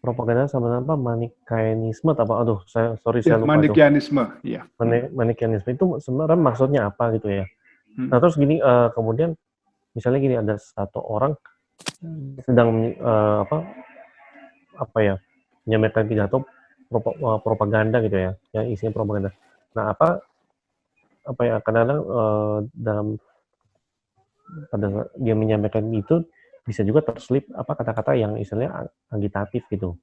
propaganda sama apa Manichaeisme apa? Aduh, saya lupa itu. Manichaeisme, ya. Manichaeisme itu sebenarnya maksudnya apa gitu ya? Nah terus gini, kemudian misalnya gini, ada satu orang sedang menyampaikan pidato propaganda gitu ya, yang isinya propaganda. Nah kadang-kadang dalam pada saat dia menyampaikan itu bisa juga terselip kata-kata yang istilahnya agitatif gitu.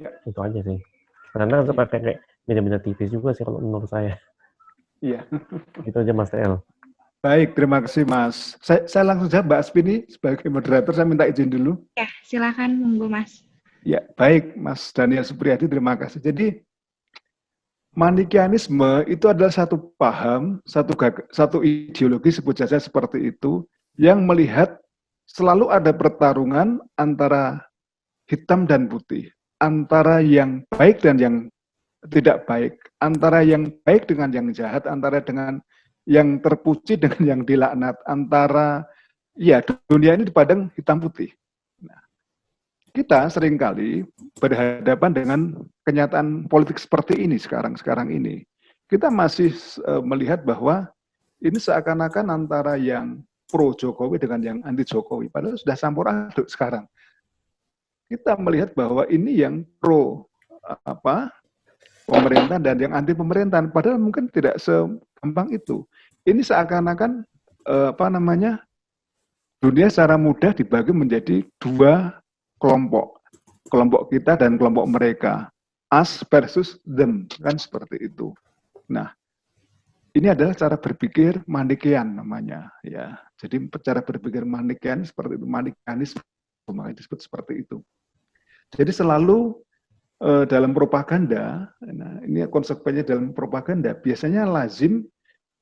Ya. Itu aja sih. Kadang-kadang pakai kayak beda-beda tipis juga sih kalau menurut saya. Iya. Gitu aja Mas TL. Baik, terima kasih Mas. Saya langsung saja Mbak Asvini sebagai moderator, saya minta izin dulu. Ya, silakan monggo Mas. Ya, baik Mas Daniel Supriyadi, terima kasih. Jadi Manichaeisme itu adalah satu paham, satu ideologi sebut saja seperti itu, yang melihat selalu ada pertarungan antara hitam dan putih, antara yang baik dan yang tidak baik, antara yang baik dengan yang jahat, antara dengan yang terpuji dengan yang dilaknat, antara dunia ini dipandang hitam putih. Nah, kita seringkali berhadapan dengan kenyataan politik seperti ini sekarang ini. Kita masih melihat bahwa ini seakan-akan antara yang pro Jokowi dengan yang anti Jokowi, padahal sudah campur aduk sekarang. Kita melihat bahwa ini yang pro pemerintah dan yang anti pemerintahan, padahal mungkin tidak segampang itu. Ini seakan-akan dunia secara mudah dibagi menjadi dua kelompok kita dan kelompok mereka, us versus them, kan seperti itu. Nah, ini adalah cara berpikir Manichaean namanya, ya. Jadi cara berpikir Manichaean seperti itu, Manichaeisme makanya disebut seperti itu. Jadi selalu dalam propaganda, nah ini konsekuensinya dalam propaganda, biasanya lazim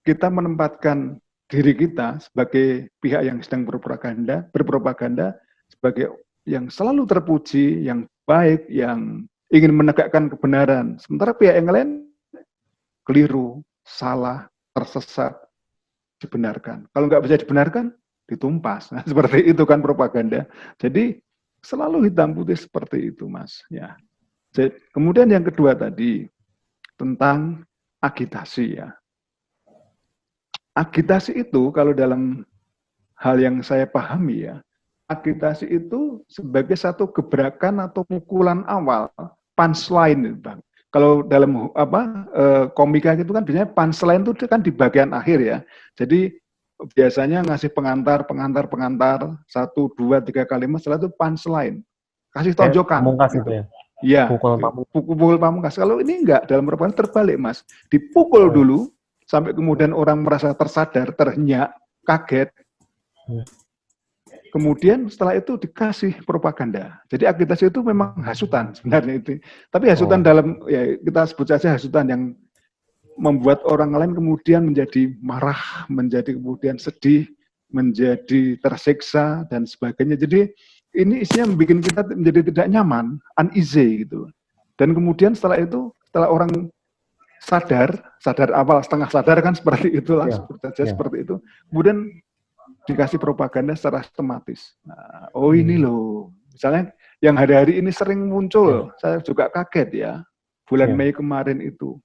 kita menempatkan diri kita sebagai pihak yang sedang berpropaganda sebagai yang selalu terpuji, yang baik, yang ingin menegakkan kebenaran. Sementara pihak yang lain keliru, salah, tersesat, dibenarkan. Kalau nggak bisa dibenarkan, ditumpas. Nah, seperti itu kan propaganda. Jadi selalu hitam putih seperti itu, Mas. Ya. Kemudian yang kedua tadi tentang agitasi ya. Agitasi itu kalau dalam hal yang saya pahami ya, agitasi itu sebagai satu gebrakan atau pukulan awal, punchline, Bang. Kalau dalam komika itu kan biasanya punchline itu kan di bagian akhir ya. Jadi biasanya ngasih pengantar, 1, 2, 3 kalimat, setelah itu punchline. Kasih tonjokan. Pamungkas gitu. itu ya. Iya, Pukul pamungkas. Kalau ini enggak, dalam propaganda terbalik, Mas. Dipukul dulu, sampai kemudian orang merasa tersadar, terhenyak, kaget. Kemudian setelah itu dikasih propaganda. Jadi agitasi itu memang hasutan sebenarnya itu. Tapi hasutan dalam, ya kita sebut saja hasutan yang membuat orang lain kemudian menjadi marah, menjadi kemudian sedih, menjadi tersiksa, dan sebagainya. Jadi ini isinya membuat kita menjadi tidak nyaman, uneasy gitu. Dan kemudian setelah itu, setelah orang sadar awal, setengah sadar kan seperti itulah, seperti itu. Kemudian dikasih propaganda secara sistematis. Nah, ini loh, misalnya yang hari-hari ini sering muncul, saya juga kaget ya, bulan Mei kemarin itu,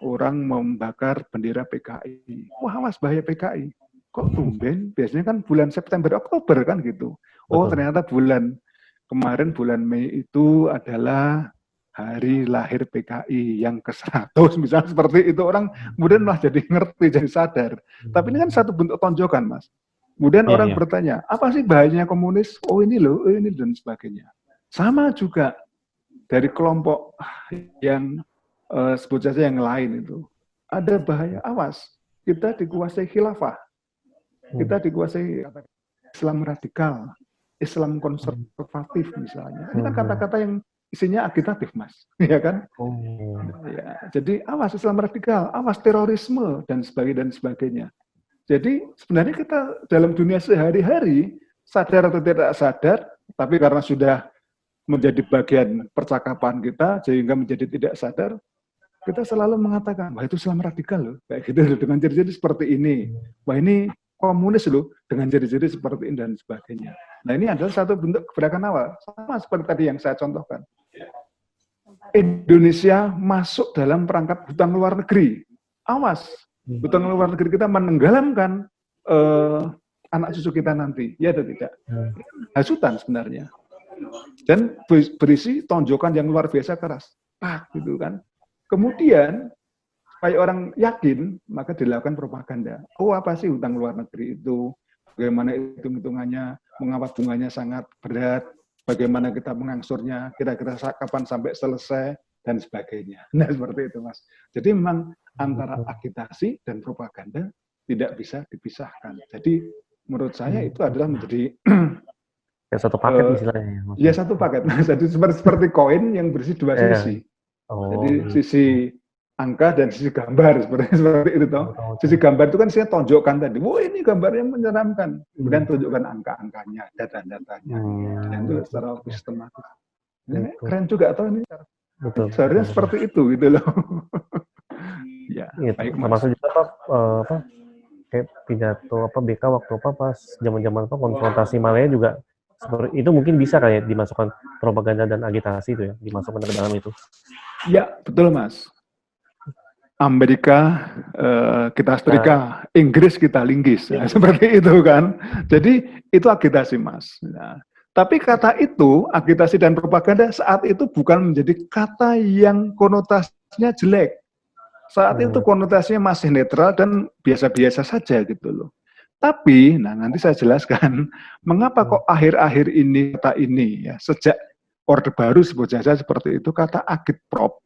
orang membakar bendera PKI. Wah, awas bahaya PKI. Kok tumben? Biasanya kan bulan September, Oktober kan gitu. Oh, ternyata bulan Mei itu adalah hari lahir PKI yang ke-100, misalnya seperti itu. Orang kemudian malah jadi ngerti, jadi sadar. Tapi ini kan satu bentuk tonjokan, Mas. Kemudian orang bertanya, apa sih bahayanya komunis? Oh ini loh, ini dan sebagainya. Sama juga dari kelompok yang sebut saja yang lain itu. Ada bahaya, awas. Kita dikuasai khilafah. Kita dikuasai Islam radikal, Islam konservatif misalnya. Ini kan kata-kata yang isinya agitatif, Mas, ya kan? Ya, jadi awas Islam radikal, awas terorisme dan sebagainya. Jadi sebenarnya kita dalam dunia sehari-hari sadar atau tidak sadar, tapi karena sudah menjadi bagian percakapan kita sehingga menjadi tidak sadar, kita selalu mengatakan, wah itu Islam radikal loh, kayak gitu dengan ciri-ciri seperti ini. Wah ini komunis loh dengan ciri-ciri seperti ini dan sebagainya. Nah ini adalah satu bentuk gebrakan awal, sama seperti tadi yang saya contohkan. Indonesia masuk dalam perangkap hutang luar negeri. Awas, hutang luar negeri kita menenggelamkan anak cucu kita nanti, ya atau tidak? Hasutan sebenarnya. Dan berisi tonjokan yang luar biasa keras. Gitu kan. Kemudian supaya orang yakin, maka dilakukan propaganda. Oh, apa sih hutang luar negeri itu? Bagaimana hitung-hitungannya? Mengapa bunganya sangat berat? Bagaimana kita mengangsurnya? Kira-kira kapan sampai selesai? Dan sebagainya. Nah, seperti itu, Mas. Jadi memang antara agitasi dan propaganda tidak bisa dipisahkan. Jadi menurut saya itu adalah menjadi satu paket istilahnya. Ya, satu paket. Nah, jadi seperti koin yang berisi dua sisi. Jadi sisi angka dan sisi gambar seperti itu toh. Sisi gambar itu kan saya tonjokkan tadi. Wah, ini gambarnya menyeramkan. Kemudian tunjukkan angka-angkanya, data-datanya. Dan itu secara sistematis. Ini keren juga toh ini. Betul. Seharusnya seperti itu gitu loh. Ya, baik, termasuk juga apa kayak pidato BK waktu pas zaman-zaman konfrontasi Malaya juga seperti itu, mungkin bisa kayak dimasukkan propaganda dan agitasi itu ya, dimasukkan ke dalam itu. Ya, betul Mas. Amerika kita setrika, Inggris kita linggis, ya, seperti itu kan. Jadi itu agitasi Mas. Nah, tapi kata itu, agitasi dan propaganda saat itu bukan menjadi kata yang konotasinya jelek. Saat itu konotasinya masih netral dan biasa-biasa saja gitu loh. Tapi, nah nanti saya jelaskan, mengapa kok akhir-akhir ini kata ini ya, sejak Orde Baru sebut saja seperti itu, kata agitprop,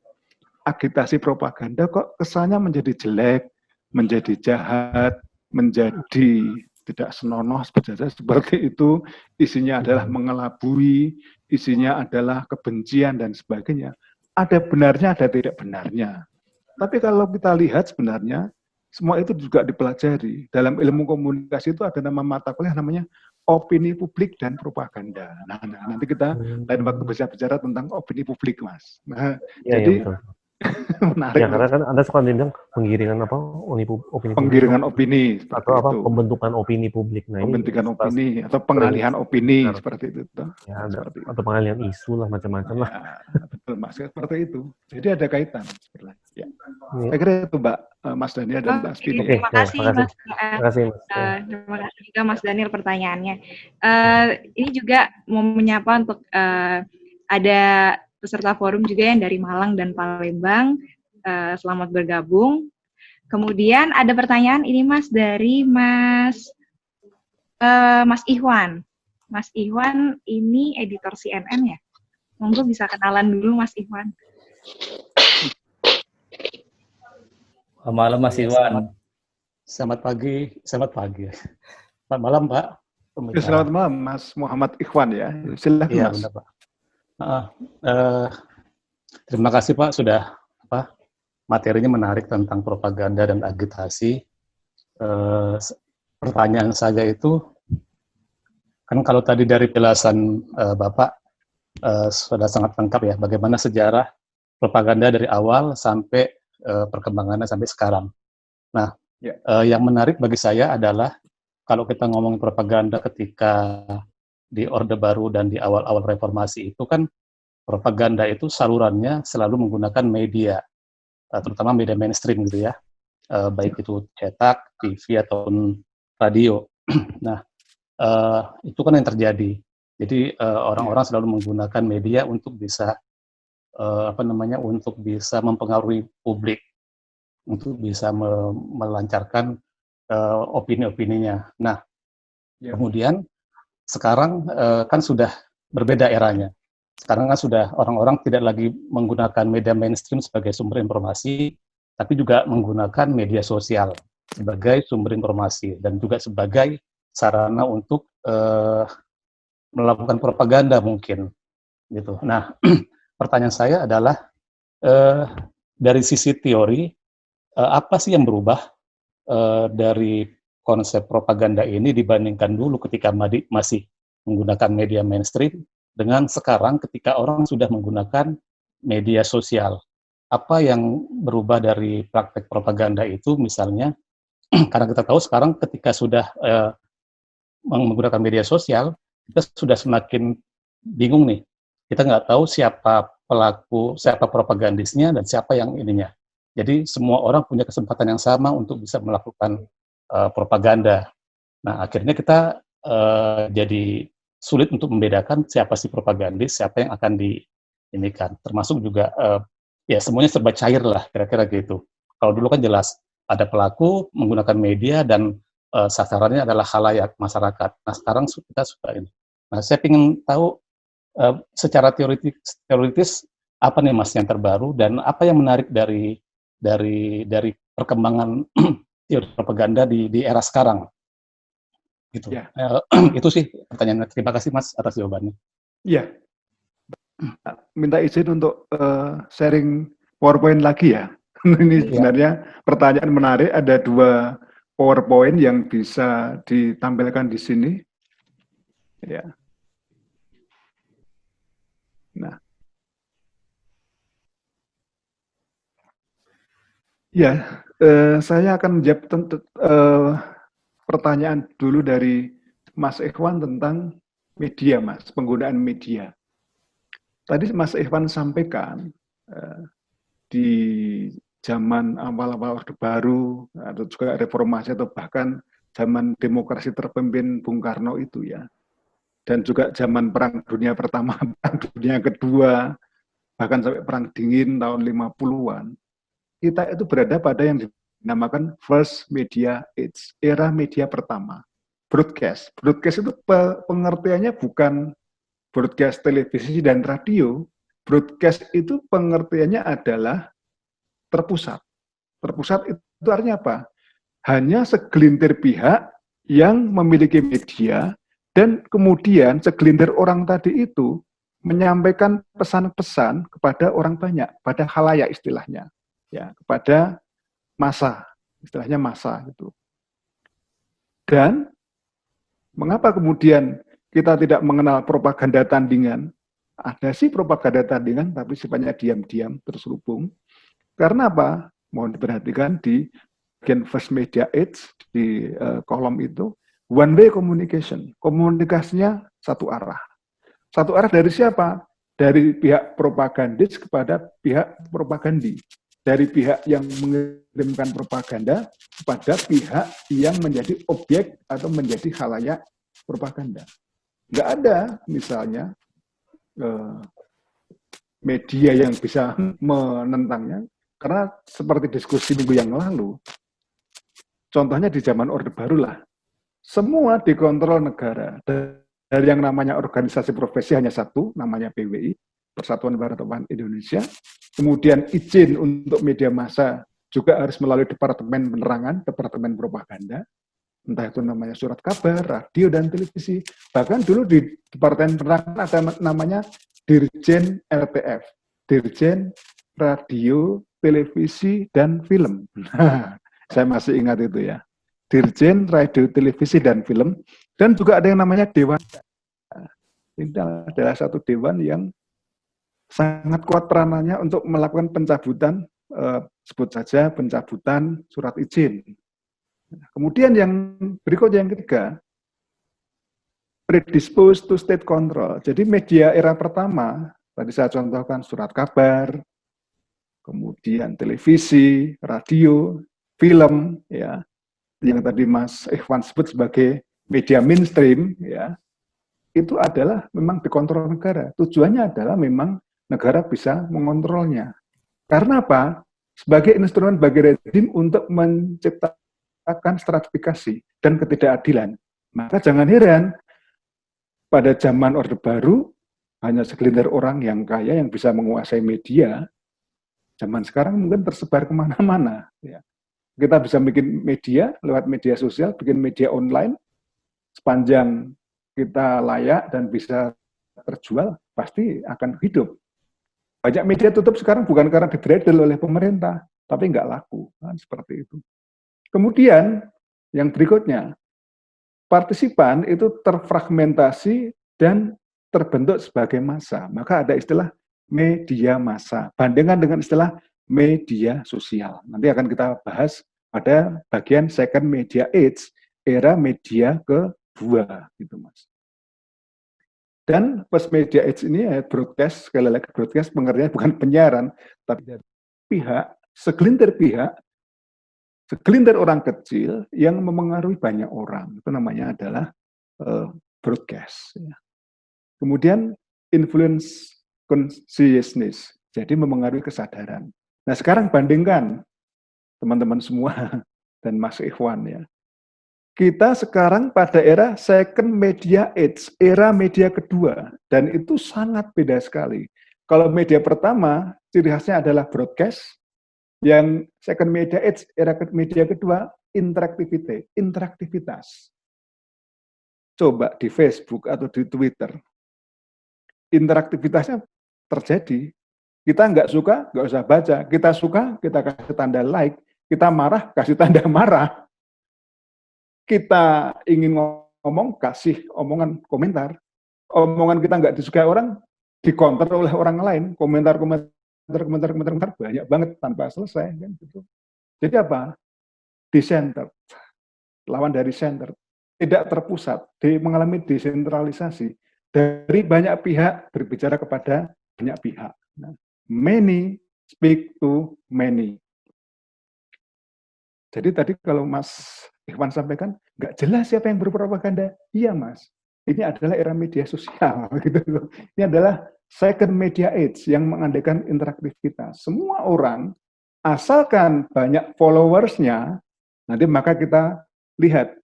agitasi propaganda kok kesannya menjadi jelek, menjadi jahat, menjadi tidak senonoh sebut saja seperti itu, isinya adalah mengelabui, isinya adalah kebencian dan sebagainya. Ada benarnya, ada tidak benarnya. Tapi kalau kita lihat sebenarnya, semua itu juga dipelajari. Dalam ilmu komunikasi itu ada nama mata kuliah namanya opini publik dan propaganda. Nah nanti kita lain waktu bisa bicara tentang opini publik, Mas. Nah, jadi Menarik. Ya karena kan Anda suka bilang penggiringan apa opini Penggiringan publik opini seperti atau apa itu. pembentukan opini publik. Nah ini Pembentukan suka opini atau pengalihan opini benar. seperti itu. Ya, Seperti itu. atau pengalihan isu lah macam-macam lah. Ya, betul Mas, seperti itu. Jadi ada kaitan sebenarnya. Ya. Ini- Saya kira itu Mbak Mas Daniel dan Mbak Spini. Oke, Terima ya, kasih makasih. Mas. Makasih Mas. Terima kasih juga Mas Daniel pertanyaannya. Ini juga mau menyapa untuk ada peserta forum juga yang dari Malang dan Palembang. Selamat bergabung. Kemudian ada pertanyaan ini Mas dari Mas Ihwan. Mas Ihwan ini editor CNN ya. Monggo bisa kenalan dulu Mas Ihwan. Malam Mas Iwan. Selamat pagi. Selamat malam Pak. Ya, selamat malam Mas Muhammad Ikhwan ya. Silakan Iya, Mas. benar Pak. Terima kasih Pak sudah materinya menarik tentang propaganda dan agitasi. Pertanyaan saya itu kan kalau tadi dari penjelasan Bapak sudah sangat lengkap ya, bagaimana sejarah propaganda dari awal sampai perkembangannya sampai sekarang. Nah, yang menarik bagi saya adalah kalau kita ngomongin propaganda ketika di Orde Baru dan di awal-awal reformasi itu kan propaganda itu salurannya selalu menggunakan media, terutama media mainstream gitu ya, baik itu cetak, TV ataupun radio. Nah, itu kan yang terjadi. Jadi orang-orang selalu menggunakan media untuk bisa untuk bisa mempengaruhi publik, untuk bisa melancarkan opini-opininya. Nah, kemudian sekarang kan sudah berbeda eranya. Sekarang kan sudah orang-orang tidak lagi menggunakan media mainstream sebagai sumber informasi, tapi juga menggunakan media sosial sebagai sumber informasi dan juga sebagai sarana untuk melakukan propaganda mungkin, gitu. Nah, pertanyaan saya adalah dari sisi teori apa sih yang berubah dari konsep propaganda ini dibandingkan dulu ketika masih menggunakan media mainstream dengan sekarang ketika orang sudah menggunakan media sosial. Apa yang berubah dari praktek propaganda itu misalnya, karena kita tahu sekarang ketika sudah menggunakan media sosial, kita sudah semakin bingung nih. Kita nggak tahu siapa pelaku, siapa propagandisnya, dan siapa yang ininya. Jadi semua orang punya kesempatan yang sama untuk bisa melakukan propaganda. Nah, akhirnya kita jadi sulit untuk membedakan siapa sih propagandis, siapa yang akan diinikan. Termasuk juga, ya semuanya serba cair lah, kira-kira gitu. Kalau dulu kan jelas, ada pelaku menggunakan media dan sasarannya adalah khalayak masyarakat. Nah, sekarang kita sudah ini. Nah, saya ingin tahu secara teoritis apa nih Mas yang terbaru dan apa yang menarik dari perkembangan teori propaganda di era sekarang. Gitu. Ya. Itu sih pertanyaannya. Terima kasih Mas atas jawabannya. Iya. Minta izin untuk sharing PowerPoint lagi ya. Ini sebenarnya pertanyaan menarik. Ada 2 PowerPoint yang bisa ditampilkan di sini. Ya. Nah. Ya, saya akan menjawab pertanyaan dulu dari Mas Ikhwan tentang media, Mas, penggunaan media. Tadi Mas Ikhwan sampaikan di zaman awal-awal Orde Baru atau juga reformasi atau bahkan zaman demokrasi terpimpin Bung Karno itu ya, dan juga zaman Perang Dunia Pertama, Perang Dunia Kedua, bahkan sampai Perang Dingin tahun 50-an, kita itu berada pada yang dinamakan First Media Age, era media pertama. Broadcast. Broadcast itu pengertiannya bukan broadcast televisi dan radio. Broadcast itu pengertiannya adalah terpusat. Terpusat itu artinya apa? Hanya segelintir pihak yang memiliki media dan kemudian segelintir orang tadi itu menyampaikan pesan-pesan kepada orang banyak, pada khalayak istilahnya, ya, kepada massa, istilahnya massa itu. Dan mengapa kemudian kita tidak mengenal propaganda tandingan? Ada sih propaganda tandingan, tapi sifatnya diam-diam, terselubung. Karena apa? Mohon diperhatikan di bagian first media age, di kolom itu, one way communication. Komunikasinya satu arah. Satu arah dari siapa? Dari pihak propagandis kepada pihak propagandi. Dari pihak yang mengirimkan propaganda kepada pihak yang menjadi objek atau menjadi khalayak propaganda. Nggak ada misalnya media yang bisa menentangnya, karena seperti diskusi minggu yang lalu, contohnya di zaman Orde Baru lah, semua dikontrol negara. Dari yang namanya organisasi profesi hanya satu, namanya PWI, Persatuan Wartawan Indonesia. Kemudian izin untuk media massa juga harus melalui Departemen Penerangan, Departemen Propaganda, entah itu namanya surat kabar, radio, dan televisi. Bahkan dulu di Departemen Penerangan ada namanya Dirjen RTF, Dirjen Radio, Televisi, dan Film. Nah, saya masih ingat itu ya. Dirjen Radio, Televisi, dan Film. Dan juga ada yang namanya Dewan. Ini adalah satu dewan yang sangat kuat peranannya untuk melakukan pencabutan, sebut saja pencabutan surat izin. Kemudian yang berikutnya, yang ketiga, predisposed to state control. Jadi media era pertama, tadi saya contohkan surat kabar, kemudian televisi, radio, film, ya, yang tadi Mas Ikhwan sebut sebagai media mainstream, ya, itu adalah memang dikontrol negara. Tujuannya adalah memang negara bisa mengontrolnya. Karena apa? Sebagai instrumen bagi rejim untuk menciptakan stratifikasi dan ketidakadilan. Maka jangan heran, pada zaman Orde Baru, hanya segelintir orang yang kaya yang bisa menguasai media. Zaman sekarang mungkin tersebar kemana-mana. Ya. Kita bisa bikin media lewat media sosial, bikin media online, sepanjang kita layak dan bisa terjual, pasti akan hidup. Banyak media tutup sekarang bukan karena dibredel oleh pemerintah, tapi nggak laku. Kan, seperti itu. Kemudian, yang berikutnya, partisipan itu terfragmentasi dan terbentuk sebagai massa. Maka ada istilah media massa. Bandingkan dengan istilah media sosial. Nanti akan kita bahas pada bagian second media age, era media kedua, gitu Mas. Dan first media age ini broadcast, sekali lagi broadcast pengertiannya bukan penyiaran, tapi dari pihak, segelintir orang kecil yang memengaruhi banyak orang. Itu namanya adalah broadcast. Ya. Kemudian influence consciousness, jadi memengaruhi kesadaran. Nah sekarang bandingkan teman-teman semua dan Mas Ikhwan ya. Kita sekarang pada era second media age, era media kedua, dan itu sangat beda sekali. Kalau media pertama, ciri khasnya adalah broadcast, yang second media age, era media kedua, interaktivitas. Coba di Facebook atau di Twitter, interaktivitasnya terjadi. Kita nggak suka, nggak usah baca. Kita suka, kita kasih tanda like. Kita marah, kasih tanda marah. Kita ingin ngomong, kasih omongan komentar. Omongan kita nggak disukai orang, dikonter oleh orang lain. Komentar banyak banget tanpa selesai. Kan, gitu. Jadi apa? Decentered. Lawan dari center. Tidak terpusat, mengalami desentralisasi. Dari banyak pihak berbicara kepada banyak pihak. Nah, many speak to many. Jadi tadi kalau Mas Ikhwan sampaikan, nggak jelas siapa yang berpropaganda. Iya Mas, ini adalah era media sosial. Gitu. Ini adalah second media age yang mengandalkan interaktivitas. Semua orang, asalkan banyak followersnya, nanti maka kita lihat.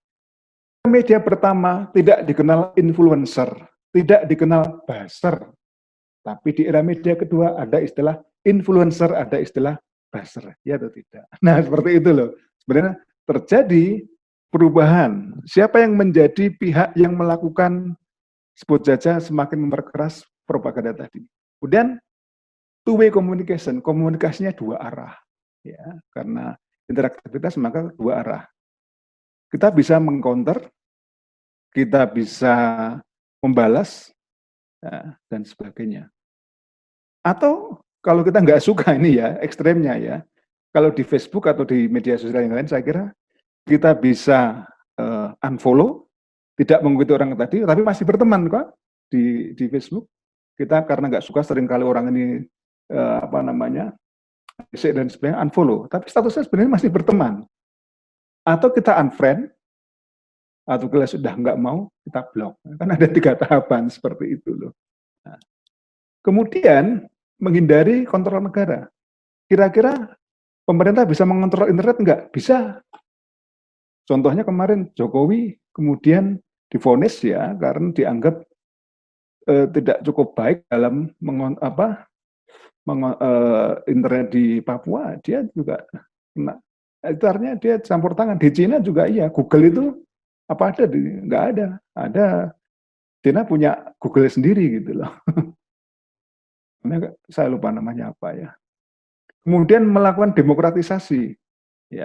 Media pertama tidak dikenal influencer, tidak dikenal buzzer. Tapi di era media kedua ada istilah influencer, ada istilah buzzer. Ya atau tidak? Nah, seperti itu loh. Sebenarnya terjadi perubahan. Siapa yang menjadi pihak yang melakukan, sebut saja semakin memperkeras propaganda tadi. Kemudian two-way communication, komunikasinya dua arah. Ya, karena interaktivitas maka dua arah. Kita bisa mengcounter, kita bisa membalas, ya, dan sebagainya. Atau kalau kita nggak suka ini ya, ekstremnya ya, kalau di Facebook atau di media sosial yang lain, saya kira kita bisa unfollow, tidak mengikuti orang tadi, tapi masih berteman kok di Facebook. Kita karena nggak suka seringkali orang ini isik dan sebagainya, unfollow. Tapi statusnya sebenarnya masih berteman. Atau kita unfriend, atau kita sudah nggak mau, kita block. Kan ada 3 tahapan seperti itu loh. Nah, kemudian menghindari kontrol negara. Kira-kira pemerintah bisa mengontrol internet nggak? Bisa. Contohnya kemarin Jokowi kemudian divonis ya karena dianggap tidak cukup baik dalam internet di Papua. Dia juga kena. Itu artinya dia campur tangan. Di Cina juga iya. Google itu apa ada? Nggak ada. Ada. Cina punya Google sendiri gitu loh. Saya lupa namanya apa ya. Kemudian melakukan demokratisasi.